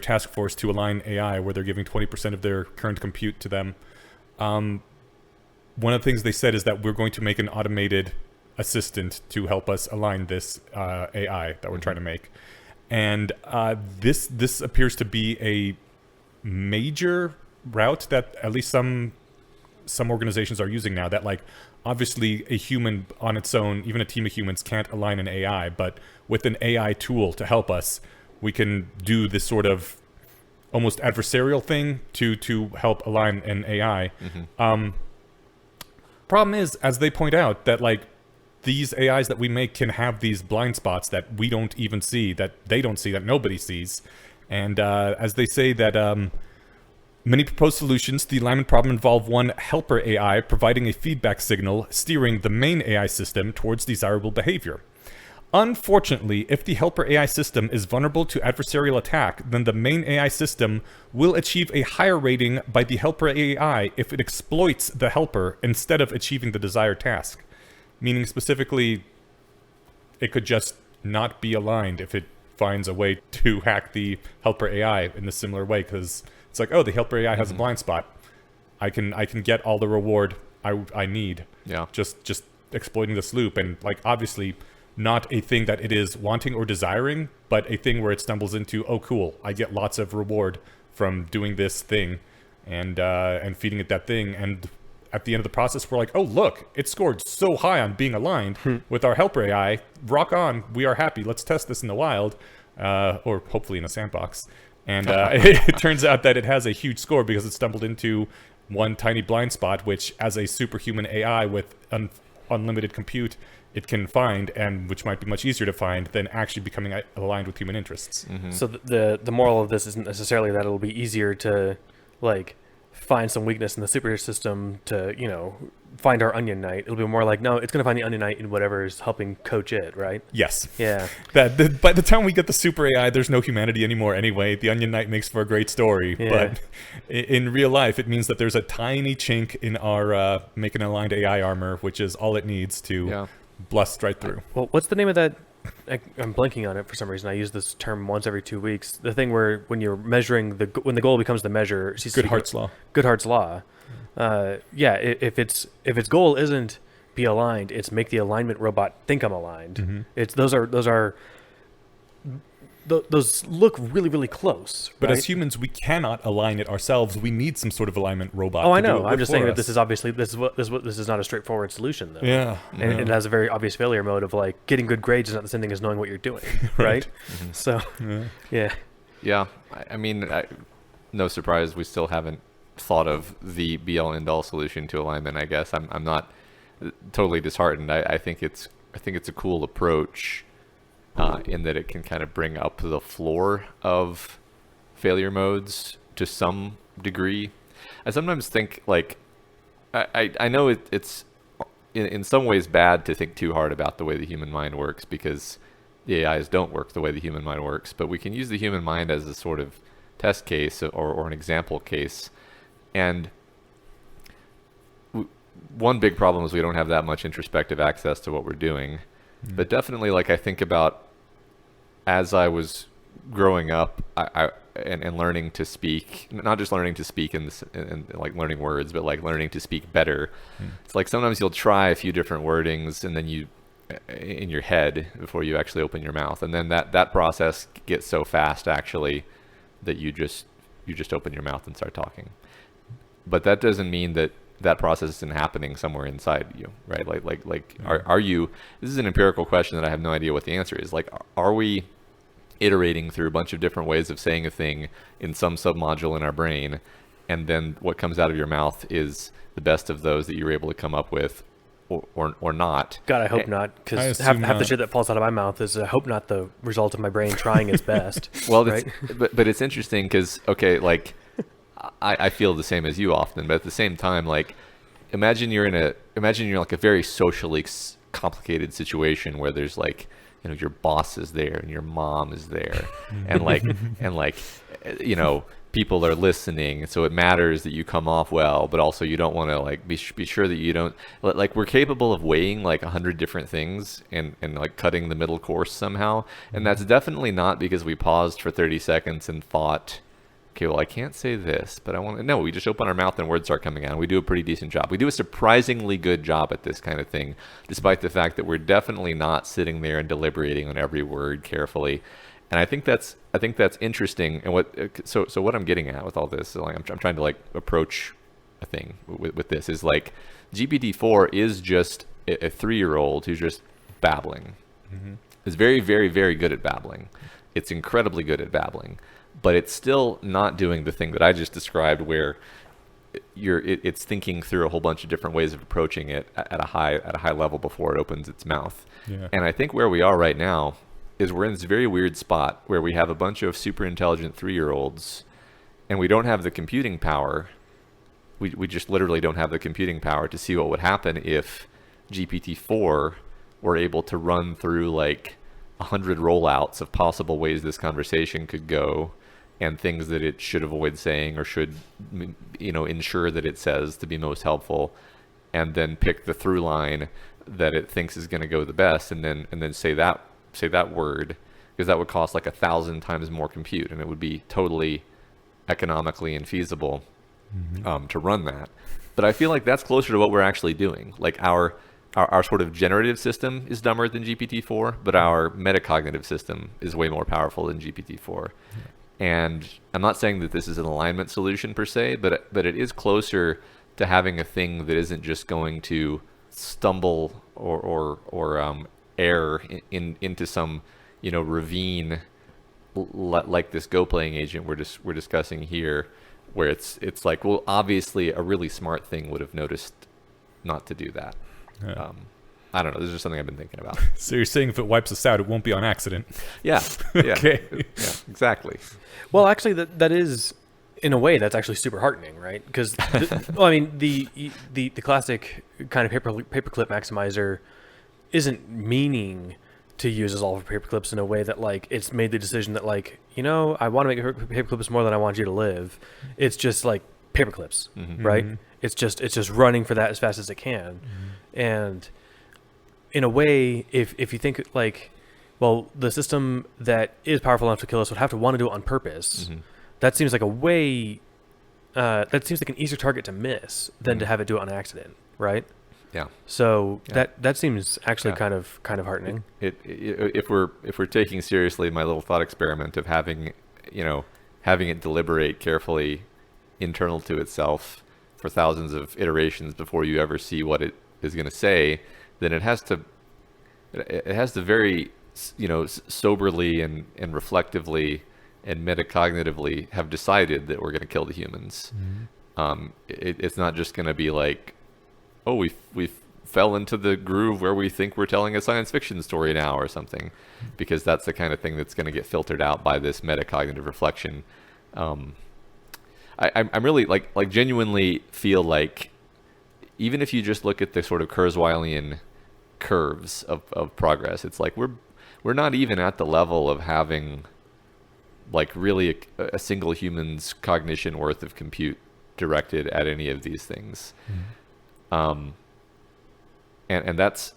task force to align AI, where they're giving 20% of their current compute to them. One of the things they said is that we're going to make an automated assistant to help us align this AI that we're trying to make. And this appears to be a major route that at least some organizations are using now, that like obviously a human on its own, even a team of humans, can't align an AI, but with an AI tool to help us, we can do this sort of almost adversarial thing to help align an AI. Problem is, as they point out, that like these AIs that we make can have these blind spots that we don't even see, that they don't see, that nobody sees. And as they say that many proposed solutions to the alignment problem involve one helper AI providing a feedback signal steering the main AI system towards desirable behavior. Unfortunately, if the helper AI system is vulnerable to adversarial attack, then the main AI system will achieve a higher rating by the helper AI if it exploits the helper instead of achieving the desired task. Meaning specifically, it could just not be aligned if it finds a way to hack the helper AI in a similar way, because it's like, oh, the helper AI has a blind spot. I can get all the reward I need. Yeah. Just exploiting this loop, and like obviously not a thing that it is wanting or desiring, but a thing where it stumbles into, oh cool, I get lots of reward from doing this thing, and feeding it that thing, and at the end of the process we're like, oh look, it scored so high on being aligned with our helper AI. Rock on, we are happy. Let's test this in the wild, or hopefully in a sandbox. And it turns out that it has a huge score because it stumbled into one tiny blind spot, which as a superhuman AI with unlimited compute, it can find, and which might be much easier to find than actually becoming aligned with human interests. So the moral of this isn't necessarily that it'll be easier to like find some weakness in the super system to, find our onion knight. It'll be more like, no, it's going to find the onion knight in whatever is helping coach it, right? Yes. Yeah. By the time we get the super AI, there's no humanity anymore anyway. The onion knight makes for a great story, but in real life, it means that there's a tiny chink in our make an aligned AI armor, which is all it needs to blast right through. Well, what's the name of that? I'm blanking on it for some reason. I use this term once every 2 weeks. The thing where when you're measuring when the goal becomes the measure. Goodhart's law. Goodhart's law. If its goal isn't be aligned, it's make the alignment robot think I'm aligned. Mm-hmm. It's those look really, really close. But right? as humans, we cannot align it ourselves. We need some sort of alignment robot. Oh, I know. I'm just saying that this is obviously this is not a straighthtrough solution, though. Yeah, and it has a very obvious failure mode of like getting good grades is not the same thing as knowing what you're doing, right? Mm-hmm. So, yeah. I mean, no surprise, we still haven't thought of the be-all end-all solution to alignment. I guess I'm not totally disheartened. I think it's a cool approach. In that it can kind of bring up the floor of failure modes to some degree. I sometimes think like, I know it's in some ways bad to think too hard about the way the human mind works because the AIs don't work the way the human mind works, but we can use the human mind as a sort of test case or an example case. And one big problem is we don't have that much introspective access to what we're doing. But definitely, like, I think about as I was growing up, and learning to speak, not just learning to speak and like learning words, but like learning to speak better. It's like sometimes you'll try a few different wordings and then you in your head before you actually open your mouth, and then that process gets so fast actually that you just open your mouth and start talking. But that doesn't mean that process isn't happening somewhere inside you, right? Are you, this is an empirical question that I have no idea what the answer is. Like, are we iterating through a bunch of different ways of saying a thing in some submodule in our brain, and then what comes out of your mouth is the best of those that you're able to come up with, or not? God, I hope not, because half the shit that falls out of my mouth is I hope not the result of my brain trying its best. Well, right? but it's interesting because, okay, like, I feel the same as you often, but at the same time, like, imagine you're like a very socially complicated situation where there's like, your boss is there and your mom is there, and people are listening, so it matters that you come off well, but also you don't want to like be sure that you don't, like, we're capable of weighing like 100 different things and like cutting the middle course somehow, and that's definitely not because we paused for 30 seconds and thought, okay, well, I can't say this, but I want to. No, we just open our mouth and words start coming out. We do a pretty decent job. We do a surprisingly good job at this kind of thing, despite the fact that we're definitely not sitting there and deliberating on every word carefully. And I think that's interesting. And so what I'm getting at with all this, like, I'm trying to like approach a thing with this is like GPT-4 is just a 3-year-old who's just babbling. Mm-hmm. It's very, very, very good at babbling. It's incredibly good at babbling. But it's still not doing the thing that I just described, where it's thinking through a whole bunch of different ways of approaching it at a high level before it opens its mouth. Yeah. And I think where we are right now is we're in this very weird spot where we have a bunch of super intelligent 3-year-olds, and we don't have the computing power. We just literally don't have the computing power to see what would happen if GPT-4 were able to run through like 100 rollouts of possible ways this conversation could go, and things that it should avoid saying or should, ensure that it says to be most helpful, and then pick the through line that it thinks is going to go the best, and then say that word, because that would cost like 1,000 times more compute, and it would be totally economically infeasible to run that. But I feel like that's closer to what we're actually doing. Like our sort of generative system is dumber than GPT-4, but our metacognitive system is way more powerful than GPT-4. Yeah. And I'm not saying that this is an alignment solution per se, but it is closer to having a thing that isn't just going to stumble or err into some ravine like this Go playing agent we're discussing here, where it's like, well, obviously a really smart thing would have noticed not to do that. Yeah. I don't know. This is just something I've been thinking about. So you're saying if it wipes us out, it won't be on accident? Yeah. Okay. Yeah, exactly. Well, actually, that is in a way, that's actually super heartening, right? Because, well, I mean, the classic kind of paperclip maximizer isn't meaning to use as all of paperclips in a way that like it's made the decision that like, you know, I want to make paperclips more than I want you to live. It's just like paperclips, right? It's just running for that as fast as it can. And in a way, if you think like, well, the system that is powerful enough to kill us would have to want to do it on purpose. That seems like that seems like an easier target to miss than to have it do it on accident, right? Yeah. So that seems actually kind of heartening. If we're taking seriously my little thought experiment of having it deliberate carefully internal to itself for thousands of iterations before you ever see what it is going to say, then it has to very soberly and reflectively and metacognitively have decided that we're going to kill the humans. It's not just going to be like, oh, we fell into the groove where we think we're telling a science fiction story now or something, because that's the kind of thing that's going to get filtered out by this metacognitive reflection. I'm really like genuinely feel like even if you just look at the sort of Kurzweilian curves of progress, it's like we're not even at the level of having like really a single human's cognition worth of compute directed at any of these things. And that's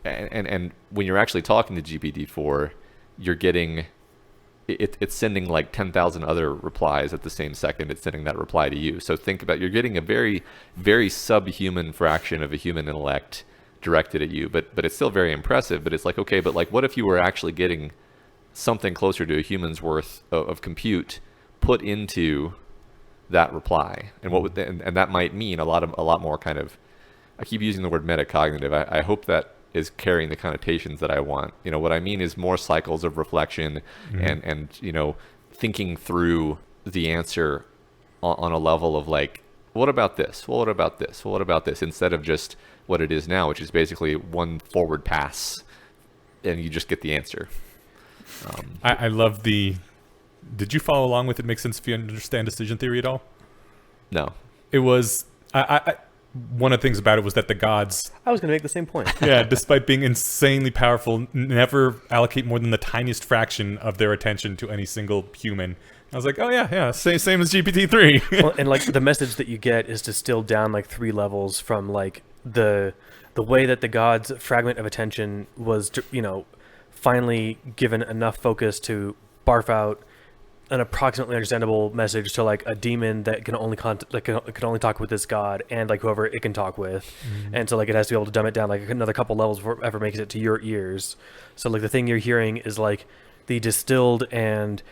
and when you're actually talking to GPT-4, you're getting it's sending like 10,000 other replies at the same second it's sending that reply to you. So think about, you're getting a very, very subhuman fraction of a human intellect directed at you, but it's still very impressive. But it's like, okay, but like, what if you were actually getting something closer to a human's worth of compute put into that reply? And what would and that might mean a lot more kind of, I keep using the word metacognitive. I hope that is carrying the connotations that I want. What I mean is more cycles of reflection and thinking through the answer on a level of like, what about this? Well, what about this? Well, what about this? Instead of just what it is now, which is basically one forward pass and you just get the answer. I love did you follow along with It Makes Sense If You Understand Decision Theory at all? No. It was, one of the things about it was that the gods, I was going to make the same point. despite being insanely powerful, never allocate more than the tiniest fraction of their attention to any single human. I was like, oh yeah, same as GPT-3. Well, and like the message that you get is distilled down like 3 levels from like the way that the gods' fragment of attention was, finally given enough focus to barf out an approximately understandable message to like a demon that can only can only talk with this god and like whoever it can talk with, and so like it has to be able to dumb it down like another couple levels before it ever makes it to your ears. So like the thing you're hearing is like the distilled and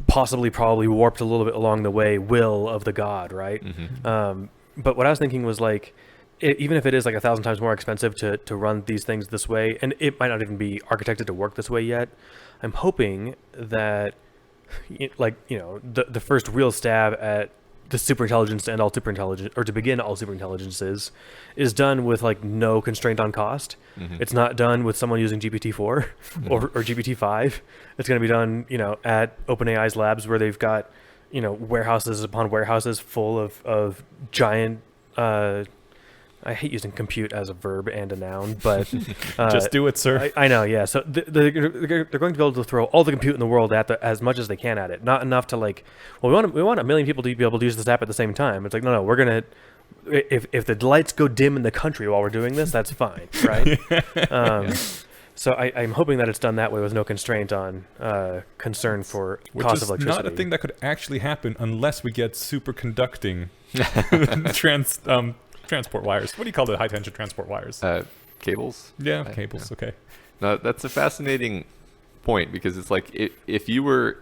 probably warped a little bit along the way will of the god, right? But what I was thinking was like, even if it is like 1,000 times more expensive to run these things this way, and it might not even be architected to work this way yet, I'm hoping that the first real stab at the superintelligence to end all superintelligence, or to begin all superintelligences, is done with like no constraint on cost. It's not done with someone using GPT-4 or GPT-5. It's going to be done, at OpenAI's labs where they've got, warehouses upon warehouses full of giant. I hate using compute as a verb and a noun, but just do it, sir. I know, yeah. So they're going to be able to throw all the compute in the world at as much as they can at it. Not enough to like, well, we want 1 million people to be able to use this app at the same time. It's like, no, we're gonna. If the lights go dim in the country while we're doing this, that's fine, right? So I'm hoping that it's done that way with no constraint on concern for cost of electricity. Which is not a thing that could actually happen unless we get superconducting transport wires. What do you call the high tension transport wires? Cables. Yeah, cables. Okay. No, that's a fascinating point, because it's like if you were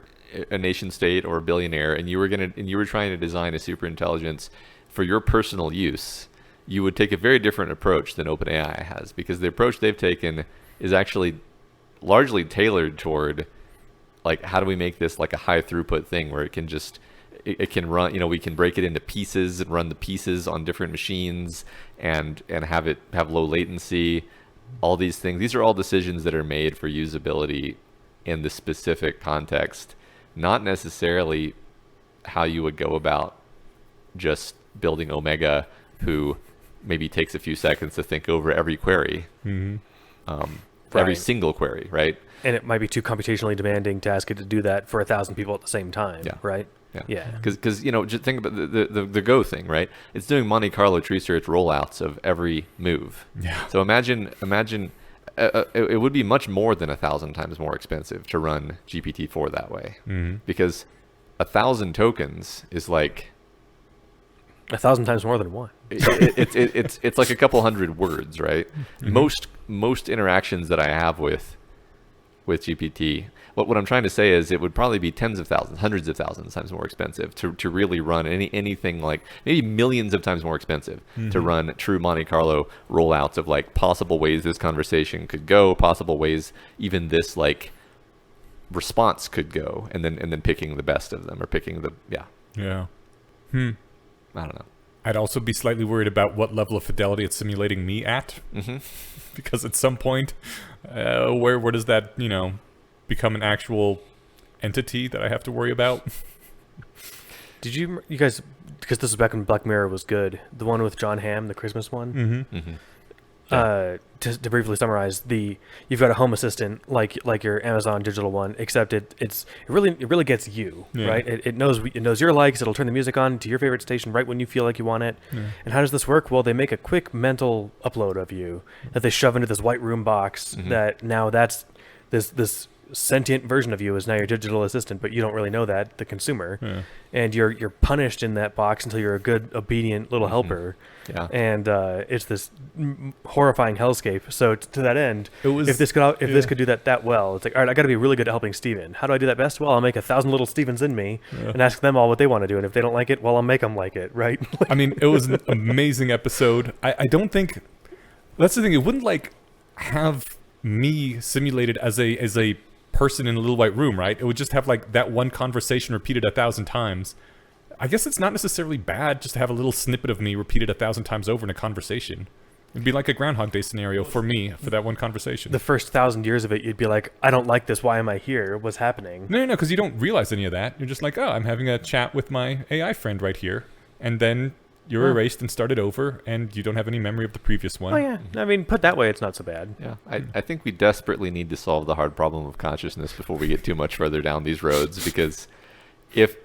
a nation state or a billionaire and you were trying to design a super intelligence for your personal use, you would take a very different approach than OpenAI has, because the approach they've taken is actually largely tailored toward like, how do we make this like a high throughput thing where it can run, we can break it into pieces and run the pieces on different machines and have low latency, all these things. These are all decisions that are made for usability in the specific context, not necessarily how you would go about just building Omega, who maybe takes a few seconds to think over every query, for every single query, right? And it might be too computationally demanding to ask it to do that for 1,000 people at the same time, right? Yeah. Because just think about the Go thing, right? It's doing Monte Carlo tree search rollouts of every move. Yeah. So imagine it would be much more than 1,000 times more expensive to run GPT-4 that way, because 1,000 tokens is like 1,000 times more than one. It's like a couple hundred words, right? Most interactions that I have with GPT, what I'm trying to say is it would probably be tens of thousands, hundreds of thousands times more expensive to really run anything, like maybe millions of times more expensive to run true Monte Carlo rollouts of like possible ways this conversation could go, possible ways even this like response could go, and then picking the best of them, or picking the I don't know. I'd also be slightly worried about what level of fidelity it's simulating me at, because at some point, where does that become an actual entity that I have to worry about? Did you guys, because this is back when Black Mirror was good, the one with John Hamm, the Christmas one? To briefly summarize, you've got a home assistant like your Amazon digital one, except it really gets you, right? It knows your likes. It'll turn the music on to your favorite station right when you feel like you want it. And how does this work? Well, they make a quick mental upload of you that they shove into this white room box. That now that's this sentient version of you is now your digital assistant, but you don't really know that, the consumer, and you're punished in that box until you're a good, obedient little helper. And it's this horrifying hellscape. So to that end, if this could do that well, it's like, all right, I got to be really good at helping Steven. How do I do that best? Well, I'll make 1,000 little Stevens in me and ask them all what they want to do, and if they don't like it, well, I'll make them like it, right? I mean, it was an amazing episode. I don't think that's the thing. It wouldn't like have me simulated as a person in a little white room, right? It would just have like that one conversation repeated 1,000 times. I guess it's not necessarily bad just to have a little snippet of me repeated 1,000 times over in a conversation. It'd be like a Groundhog Day scenario for me for that one conversation. The first 1,000 years of it, you'd be like, I don't like this. Why am I here? What's happening? No, because you don't realize any of that. You're just like, oh, I'm having a chat with my AI friend right here. And then you're erased and started over, and you don't have any memory of the previous one. Oh, yeah. I mean, put that way, it's not so bad. Yeah. I think we desperately need to solve the hard problem of consciousness before we get too much further down these roads, because if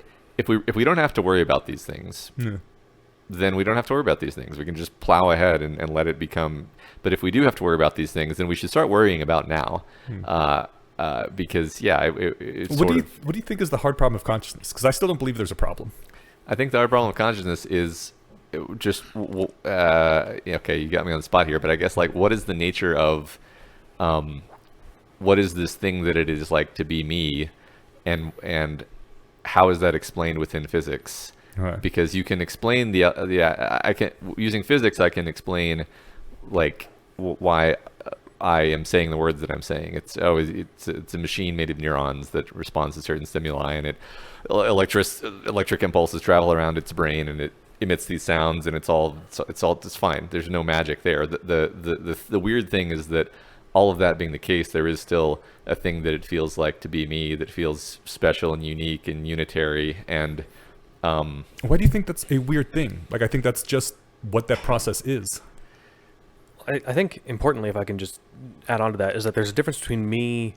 we don't have to worry about these things, then we don't have to worry about these things. We can just plow ahead and let it become. But if we do have to worry about these things, then we should start worrying about now. Because, it's what do you think is the hard problem of consciousness? Because I still don't believe there's a problem. I think the hard problem of consciousness is just okay, you got me on the spot here, but I guess like, what is the nature of what is this thing that it is like to be me, and how is that explained within physics? Right. Because you can explain I can, using physics, I can explain like why I am saying the words that I'm saying. It's a machine made of neurons that responds to certain stimuli, and electric impulses travel around its brain, and it emits these sounds, and it's all just fine. There's no magic there. The weird thing is that all of that being the case, there is still a thing that it feels like to be me, that feels special and unique and unitary. And why do you think that's a weird thing? Like, I think that's just what that process is. I think importantly, if I can just add on to that, is that there's a difference between me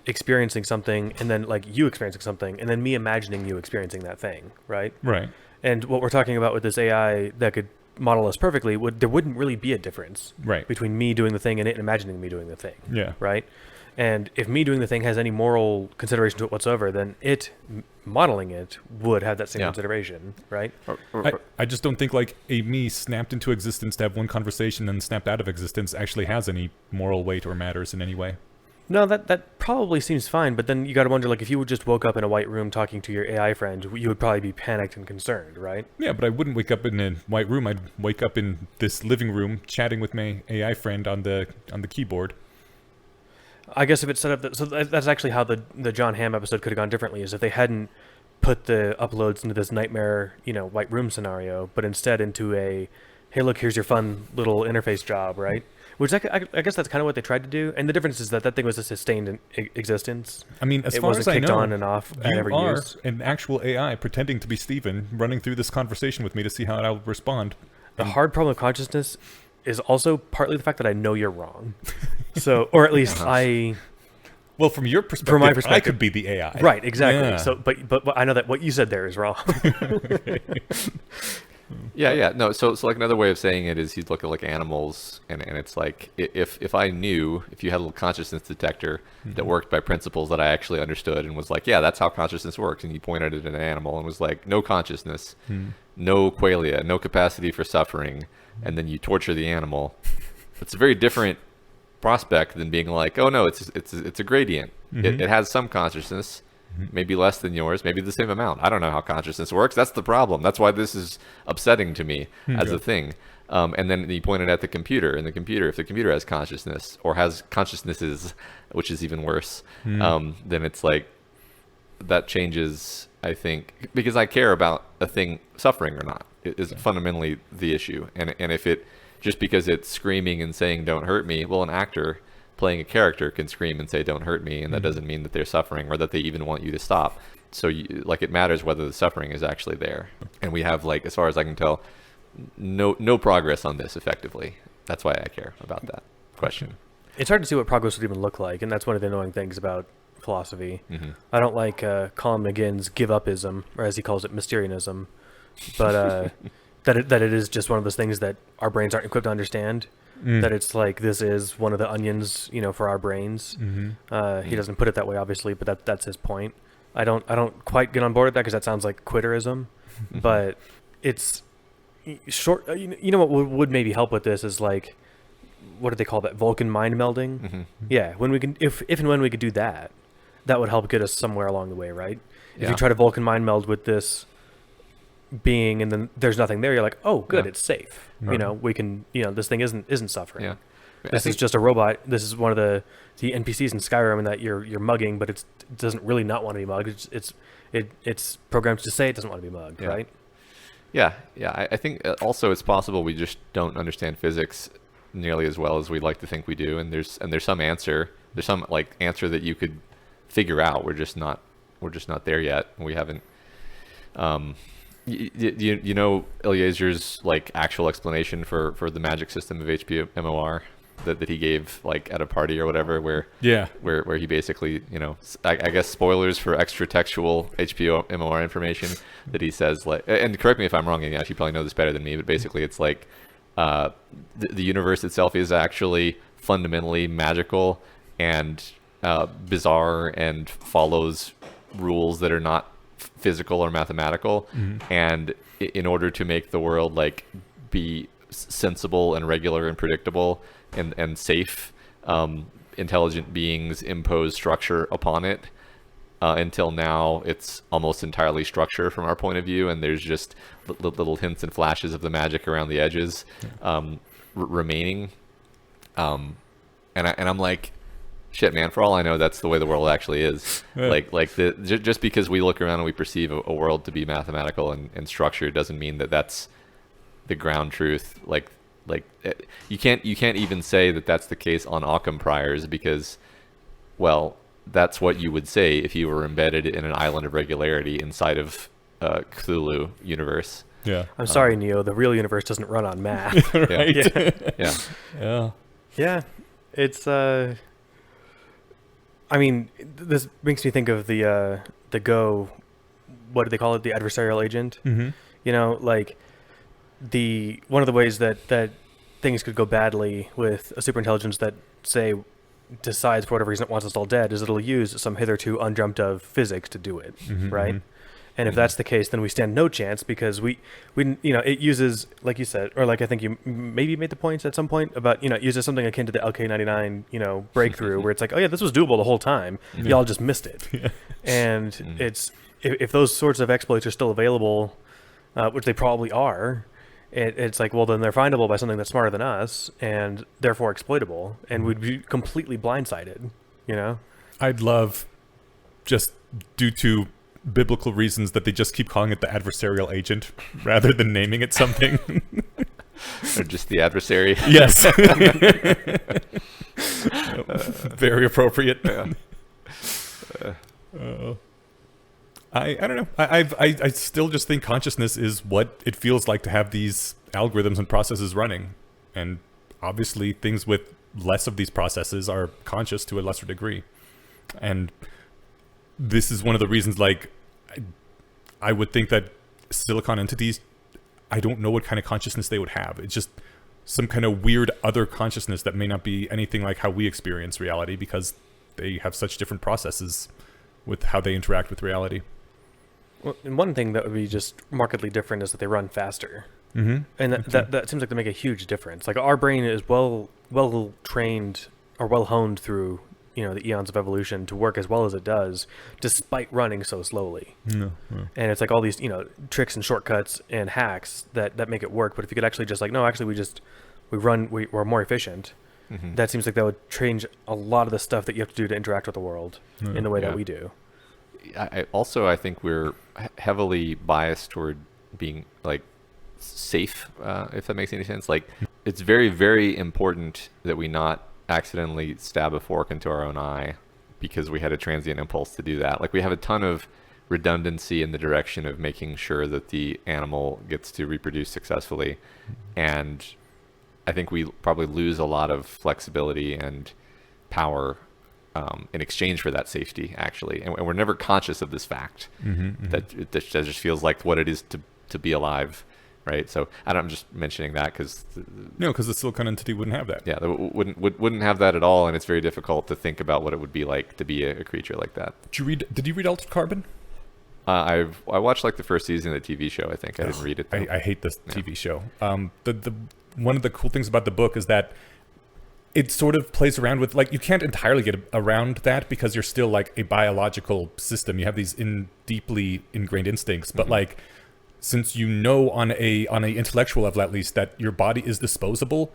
experiencing something and then like you experiencing something and then me imagining you experiencing that thing, right? Right. And what we're talking about with this AI that could model us perfectly, there wouldn't really be a difference between me doing the thing and it imagining me doing the thing. Yeah. Right? And if me doing the thing has any moral consideration to it whatsoever, then it modeling it would have that same consideration, right? I just don't think like a me snapped into existence to have one conversation and snapped out of existence actually has any moral weight or matters in any way. No, that probably seems fine, but then you got to wonder, like, if you just woke up in a white room talking to your AI friend, you would probably be panicked and concerned, right? Yeah, but I wouldn't wake up in a white room. I'd wake up in this living room chatting with my AI friend on the keyboard. I guess if it's set up, so that's actually how the John Hamm episode could have gone differently, is if they hadn't put the uploads into this nightmare, white room scenario, but instead into a, hey, look, here's your fun little interface job, right? Which I guess that's kind of what they tried to do. And the difference is that thing was a sustained existence. I mean, as it far as I know, kicked on and off at every you are use. an actual AI pretending to be Steven, running through this conversation with me to see how I'll respond. The hard problem of consciousness is also partly the fact that I know you're wrong. So, or at least Well, from your perspective, from my perspective, I could be the AI. Right, exactly. Yeah. So, but I know that what you said there is wrong. Yeah. No, so like another way of saying it is you'd look at like animals, and it's like if I knew, if you had a little consciousness detector that worked by principles that I actually understood and was like, yeah, that's how consciousness works, and you pointed it at an animal and was like, no consciousness, no qualia, no capacity for suffering, and then you torture the animal, it's a very different prospect than being like, oh no, it's a gradient. It has some consciousness. Maybe less than yours, maybe the same amount. I don't know how consciousness works. That's the problem. That's why this is upsetting to me as a thing. And then you pointed at the computer, and if the computer has consciousness or has consciousnesses, which is even worse, then it's like that changes, I think, because I care about a thing suffering or not is fundamentally the issue. And if it, just because it's screaming and saying don't hurt me, well, an actor playing a character can scream and say don't hurt me, and that doesn't mean that they're suffering or that they even want you to stop. So like it matters whether the suffering is actually there, and we have, like, as far as I can tell, no progress on this effectively. That's why I care about that question. It's hard to see what progress would even look like, and that's one of the annoying things about philosophy. I don't like Colin McGinn's give-upism, or as he calls it, Mysterianism, but that it is just one of those things that our brains aren't equipped to understand. That it's like this is one of the onions, for our brains. He doesn't put it that way, obviously, but that's his point. I don't quite get on board with that because that sounds like quitterism, but it's short. You know what would maybe help with this is, like, what do they call that? Vulcan mind melding. Yeah, when we can, if and when we could do that, that would help get us somewhere along the way, right? If you try to Vulcan mind meld with this being and then there's nothing there, you're like, oh good, it's safe. We can, this thing isn't suffering. This is just a robot. This is one of the NPCs in Skyrim, and that you're mugging, but it doesn't really not want to be mugged. It's programmed to say it doesn't want to be mugged, right? I think also it's possible we just don't understand physics nearly as well as we'd like to think we do, and there's some answer that you could figure out. We're just not there yet. We haven't You know Eliezer's like actual explanation for the magic system of HPMOR that he gave, like, at a party or whatever, where he basically, I guess spoilers for extra textual HPMOR information, that he says, like, and correct me if I'm wrong, and you probably know this better than me, but basically it's like the universe itself is actually fundamentally magical and bizarre and follows rules that are not physical or mathematical, and in order to make the world, like, be sensible and regular and predictable and safe, intelligent beings impose structure upon it. Until now, it's almost entirely structure from our point of view, and there's just little hints and flashes of the magic around the edges remaining. And I'm like, shit, man, for all I know, that's the way the world actually is. Just because we look around and we perceive a world to be mathematical and structured doesn't mean that that's the ground truth. You can't even say that that's the case on Occam priors, because, well, that's what you would say if you were embedded in an island of regularity inside of Cthulhu universe. Yeah. I'm sorry, Neo. The real universe doesn't run on math. Right. Yeah. It's I mean, this makes me think of the Go, what do they call it? The adversarial agent. Like one of the ways that things could go badly with a superintelligence that, say, decides for whatever reason it wants us all dead is it'll use some hitherto undreamt of physics to do it, right? And if that's the case, then we stand no chance, because we it uses, like you said, or like I think you maybe made the point at some point about, it uses something akin to the LK99, breakthrough, where it's like, oh yeah, this was doable the whole time. Y'all just missed it. And it's, if those sorts of exploits are still available, which they probably are, it's like, well, then they're findable by something that's smarter than us and therefore exploitable, and we'd be completely blindsided, I'd love, just due to biblical reasons, that they just keep calling it the adversarial agent rather than naming it something. Or just the adversary. Yes. Very appropriate. Yeah. I don't know. I still just think consciousness is what it feels like to have these algorithms and processes running. And obviously things with less of these processes are conscious to a lesser degree. And this is one of the reasons, like, I would think that silicon entities, I don't know what kind of consciousness they would have. It's just some kind of weird other consciousness that may not be anything like how we experience reality, because they have such different processes with how they interact with reality. Well, and one thing that would be just markedly different is that they run faster. Mm-hmm. And that seems like they make a huge difference. Like, our brain is well trained or well honed through, you know, the eons of evolution to work as well as it does, despite running so slowly. No. And it's like all these, you know, tricks and shortcuts and hacks that make it work. But if you could actually just like, no, actually we're more efficient. Mm-hmm. That seems like that would change a lot of the stuff that you have to do to interact with the world in the way that we do. I think we're heavily biased toward being like safe, if that makes any sense. Like, it's very, very important that we not accidentally stab a fork into our own eye because we had a transient impulse to do that. Like, we have a ton of redundancy in the direction of making sure that the animal gets to reproduce successfully. And I think we probably lose a lot of flexibility and power in exchange for that safety, actually. And we're never conscious of this fact that just feels like what it is to be alive, right? So I'm just mentioning that because... No, because the silicon entity wouldn't have that. Yeah, wouldn't have that at all, and it's very difficult to think about what it would be like to be a creature like that. Did you read Altered Carbon? I watched like the first season of the TV show, I think. I didn't read it, though. I hate this TV show. The one of the cool things about the book is that it sort of plays around with, like, you can't entirely get around that because you're still like a biological system. You have these deeply ingrained instincts, but like, since you know on a intellectual level at least that your body is disposable,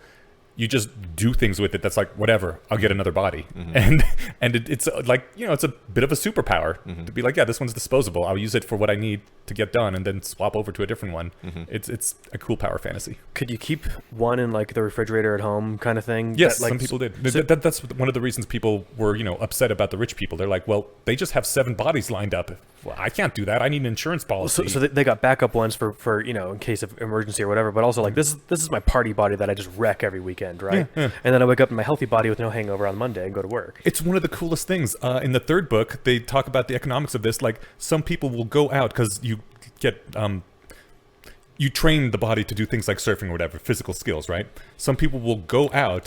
you just do things with it that's like, whatever, I'll get another body. And it's like, you know, it's a bit of a superpower to be like, yeah, this one's disposable, I'll use it for what I need to get done and then swap over to a different one. It's a cool power fantasy. Could you keep one in like the refrigerator at home kind of thing? Yes, like, some people did. That's one of the reasons people were, you know, upset about the rich people. They're like, well, they just have 7 bodies lined up. Well, I can't do that. I need an insurance policy. So they got backup ones for you know, in case of emergency or whatever. But also like, this is my party body that I just wreck every weekend, right? And then I wake up in my healthy body with no hangover on Monday and go to work. It's one of the coolest things. In the third book, they talk about the economics of this. Like, some people will go out because you get you train the body to do things like surfing or whatever, physical skills, right? Some people will go out,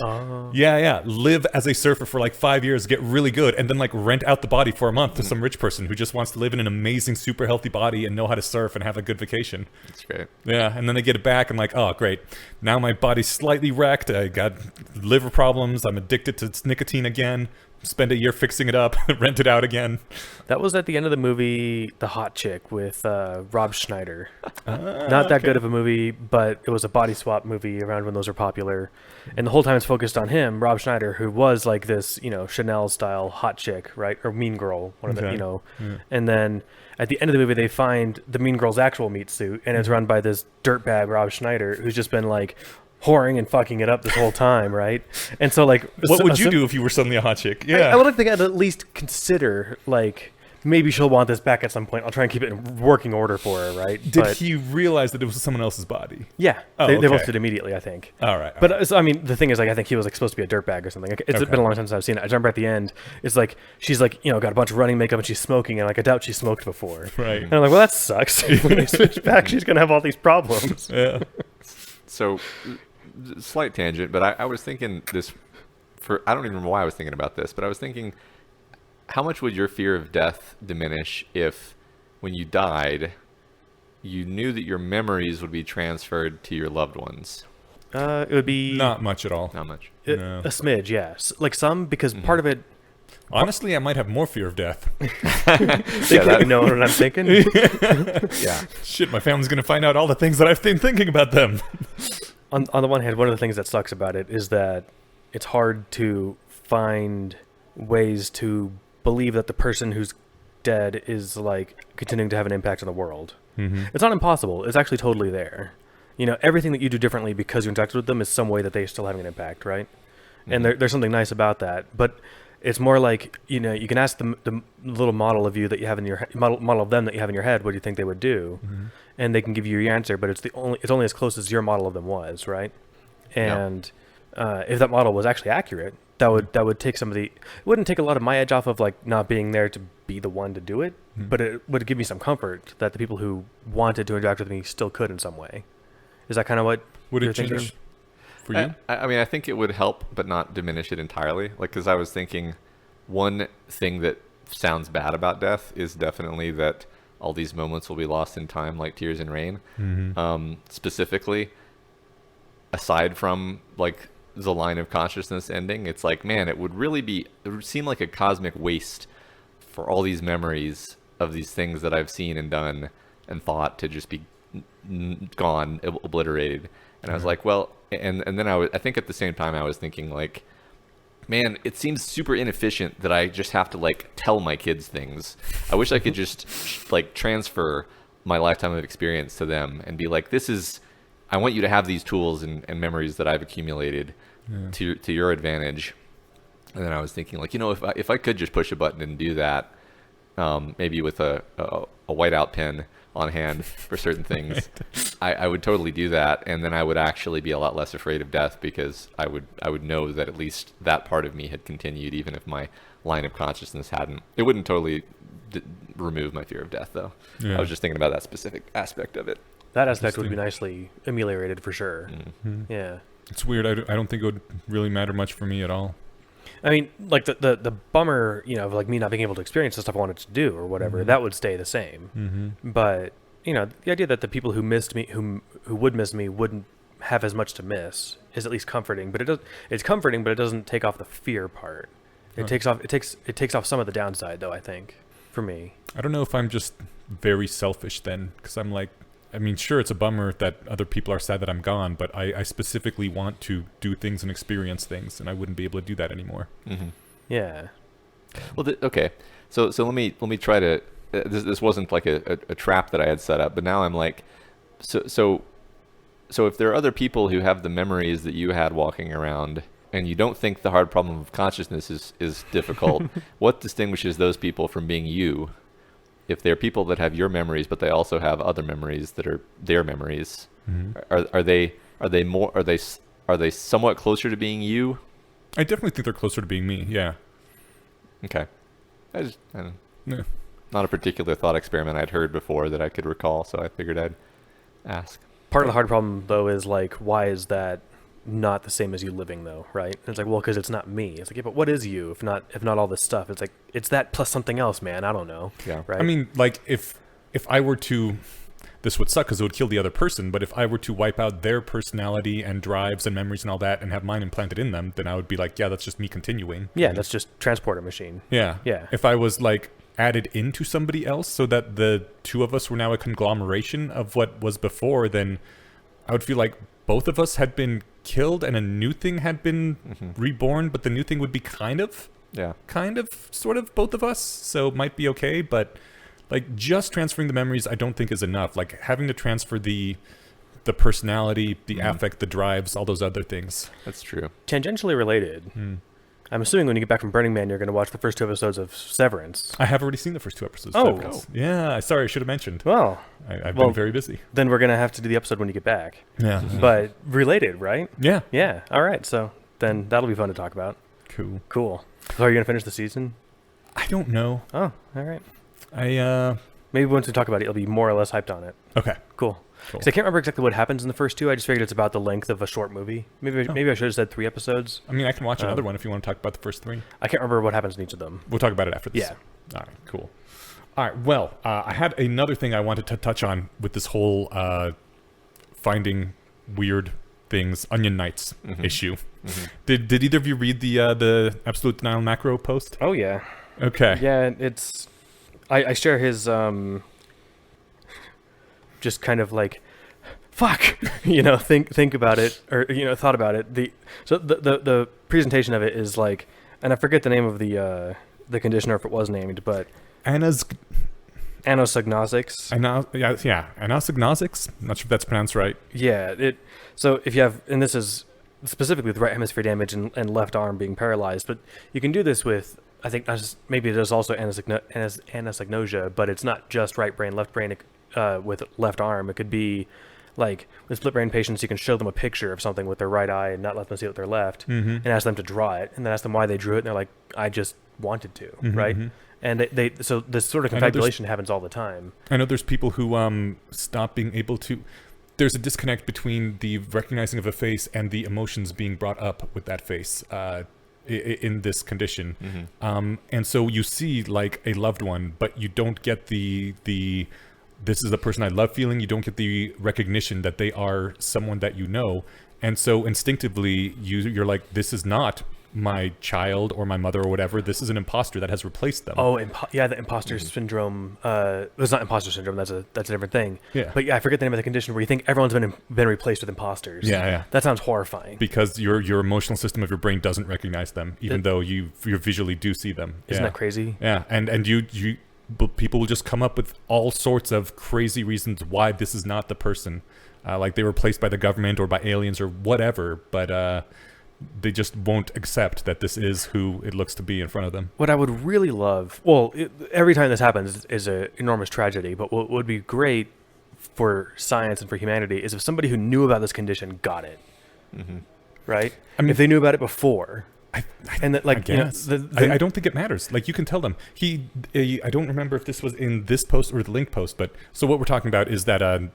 live as a surfer for like 5 years, get really good, and then like rent out the body for a month to some rich person who just wants to live in an amazing, super healthy body and know how to surf and have a good vacation. That's great. Yeah, and then they get it back and like, oh, great. Now my body's slightly wrecked. I got liver problems. I'm addicted to nicotine again. Spend a year fixing it up, rent it out again. That was at the end of the movie The Hot Chick with Rob Schneider. Not that good of a movie, but it was a body swap movie around when those were popular. And the whole time it's focused on him, Rob Schneider, who was like this, you know, Chanel style hot chick, right? Or Mean Girl, one of the, you know. And then at the end of the movie, they find the Mean Girl's actual meat suit, and it's run by this dirtbag Rob Schneider, who's just been like whoring and fucking it up this whole time, right? And so like, what would you do if you were suddenly a hot chick? I would think I'd at least consider like, maybe she'll want this back at some point. I'll try and keep it in working order for her, right? Did he realize that it was someone else's body? Yeah, they both did immediately, I think. All right. But so, I mean, the thing is, like, I think he was like supposed to be a dirtbag or something. Like, it's been a long time since I've seen it. I remember at the end, it's like she's like, you know, got a bunch of running makeup and she's smoking, and like I doubt she smoked before. Right. And I'm like, well, that sucks. When they switch back, she's gonna have all these problems. Yeah. So, slight tangent, but I was thinking this I don't even remember why I was thinking about this, but I was thinking, how much would your fear of death diminish if, when you died, you knew that your memories would be transferred to your loved ones? It would be not much at all. Not much. No. A smidge, yes. Like some, because part of it. Honestly, I might have more fear of death. You know what I'm thinking? Yeah. Shit, my family's gonna find out all the things that I've been thinking about them. On the one hand, one of the things that sucks about it is that it's hard to find ways to believe that the person who's dead is like continuing to have an impact on the world. It's not impossible. It's actually totally there. everything that you do differently because you interacted with them is some way that they're still having an impact, right? And there's something nice about that. But it's more like, you can ask the little model of you that you have in your model of them that you have in your head, what do you think they would do? And they can give you your answer, but it's only as close as your model of them was, right? And if that model was actually accurate, that would take it wouldn't take a lot of my edge off of like not being there to be the one to do it, but it would give me some comfort that the people who wanted to interact with me still could in some way. Is that kind of what you're thinking? For you? I mean, I think it would help, but not diminish it entirely. Like, because I was thinking one thing that sounds bad about death is definitely that all these moments will be lost in time, like tears in rain. Specifically, aside from like the line of consciousness ending, it's like, man, it would seem like a cosmic waste for all these memories of these things that I've seen and done and thought to just be gone, obliterated. And I was like, well, and then I think at the same time I was thinking like, man, it seems super inefficient that I just have to like tell my kids things. I wish I could just like transfer my lifetime of experience to them and be like, I want you to have these tools and memories that I've accumulated to your advantage. And then I was thinking like, if I could just push a button and do that, maybe with a whiteout pen on hand for certain things, I would totally do that, and then I would actually be a lot less afraid of death because I would know that at least that part of me had continued, even if my line of consciousness hadn't. It wouldn't totally remove my fear of death, though. Yeah. I was just thinking about that specific aspect of it. That aspect would be nicely ameliorated for sure. Yeah, it's weird. I don't think it would really matter much for me at all. I mean, like the bummer, of like me not being able to experience the stuff I wanted to do or whatever, that would stay the same. But the idea that the people who missed me, who would miss me, wouldn't have as much to miss is at least comforting. But it's comforting, but it doesn't take off the fear part. It takes off some of the downside, though. I think for me, I don't know if I'm just very selfish then, because I'm like, I mean, sure, it's a bummer that other people are sad that I'm gone, but I specifically want to do things and experience things, and I wouldn't be able to do that anymore. Yeah. Well, okay. So let me try to. This wasn't like a trap that I had set up, but now I'm like, so if there are other people who have the memories that you had walking around, and you don't think the hard problem of consciousness is difficult, what distinguishes those people from being you? If they're people that have your memories, but they also have other memories that are their memories, are they somewhat closer to being you? I definitely think they're closer to being me. Yeah. Okay. I don't know. Not a particular thought experiment I'd heard before that I could recall, so I figured I'd ask. Part of the hard problem, though, is like, why is that not the same as you living, though, right? And it's like, well, because it's not me. It's like, yeah, but what is you if not all this stuff? It's like, it's that plus something else, man. I don't know. Yeah. Right. I mean, like, if I were to, this would suck because it would kill the other person, but if I were to wipe out their personality and drives and memories and all that and have mine implanted in them, then I would be like, yeah, that's just me continuing. Yeah, that's just transporter machine. Yeah. Yeah. If I was like added into somebody else so that the two of us were now a conglomeration of what was before, then I would feel like both of us had been killed and a new thing had been reborn, but the new thing would be sort of both of us, so it might be okay. But like, just transferring the memories I don't think is enough. Like, having to transfer the personality, the affect, the drives, all those other things. That's true. Tangentially related. I'm assuming when you get back from Burning Man, you're going to watch the first 2 episodes of Severance. I have already seen the first 2 episodes of Severance. Yeah, sorry, I should have mentioned. Well, I've been very busy. Then we're going to have to do the episode when you get back. Yeah. But related, right? Yeah. Yeah. All right. So then that'll be fun to talk about. Cool. So are you going to finish the season? I don't know. Oh, all right. Maybe once we talk about it, you'll be more or less hyped on it. Okay. Cool. Because I can't remember exactly what happens in the first 2. I just figured it's about the length of a short movie. Maybe I should have said 3 episodes. I mean, I can watch another one if you want to talk about the first 3. I can't remember what happens in each of them. We'll talk about it after this. Yeah. All right, cool. All right, well, I had another thing I wanted to touch on with this whole finding weird things, Onion Knights issue. Did either of you read the Absolute Denial Macro post? Oh, yeah. Okay. Yeah, it's... I share his... just kind of like, fuck, think about it, or thought about it. The presentation of it is like, and I forget the name of the conditioner if it was named, but Anosognostics. Anosognostics. Not sure if that's pronounced right. Yeah. So if you have, and this is specifically with right hemisphere damage and left arm being paralyzed, but you can do this with, I think maybe there's also anosognosia, but it's not just right brain, left brain with left arm. It could be like with split brain patients, you can show them a picture of something with their right eye and not let them see it with their left, and ask them to draw it, and then ask them why they drew it, and they're like, I just wanted to, right? And so this sort of confabulation happens all the time. I know there's people who stop being able to. There's a disconnect between the recognizing of a face and the emotions being brought up with that face in this condition. And so you see like a loved one, but you don't get the this is the person I love feeling. You don't get the recognition that they are someone that you know. And so instinctively you're like, this is not my child or my mother or whatever. This is an imposter that has replaced them. Oh, the imposter syndrome. It's not imposter syndrome. That's a different thing. Yeah. But yeah, I forget the name of the condition where you think everyone's been replaced with imposters. Yeah. That sounds horrifying. Because your emotional system of your brain doesn't recognize them, even though you visually do see them. Isn't that crazy? Yeah. And people will just come up with all sorts of crazy reasons why this is not the person. Like they were replaced by the government or by aliens or whatever, but they just won't accept that this is who it looks to be in front of them. What I would really love, every time this happens is an enormous tragedy, but what would be great for science and for humanity is if somebody who knew about this condition got it, right? I mean, if they knew about it before. I guess. I don't think it matters. Like you can tell them. I don't remember if this was in this post or the link post, but so what we're talking about is that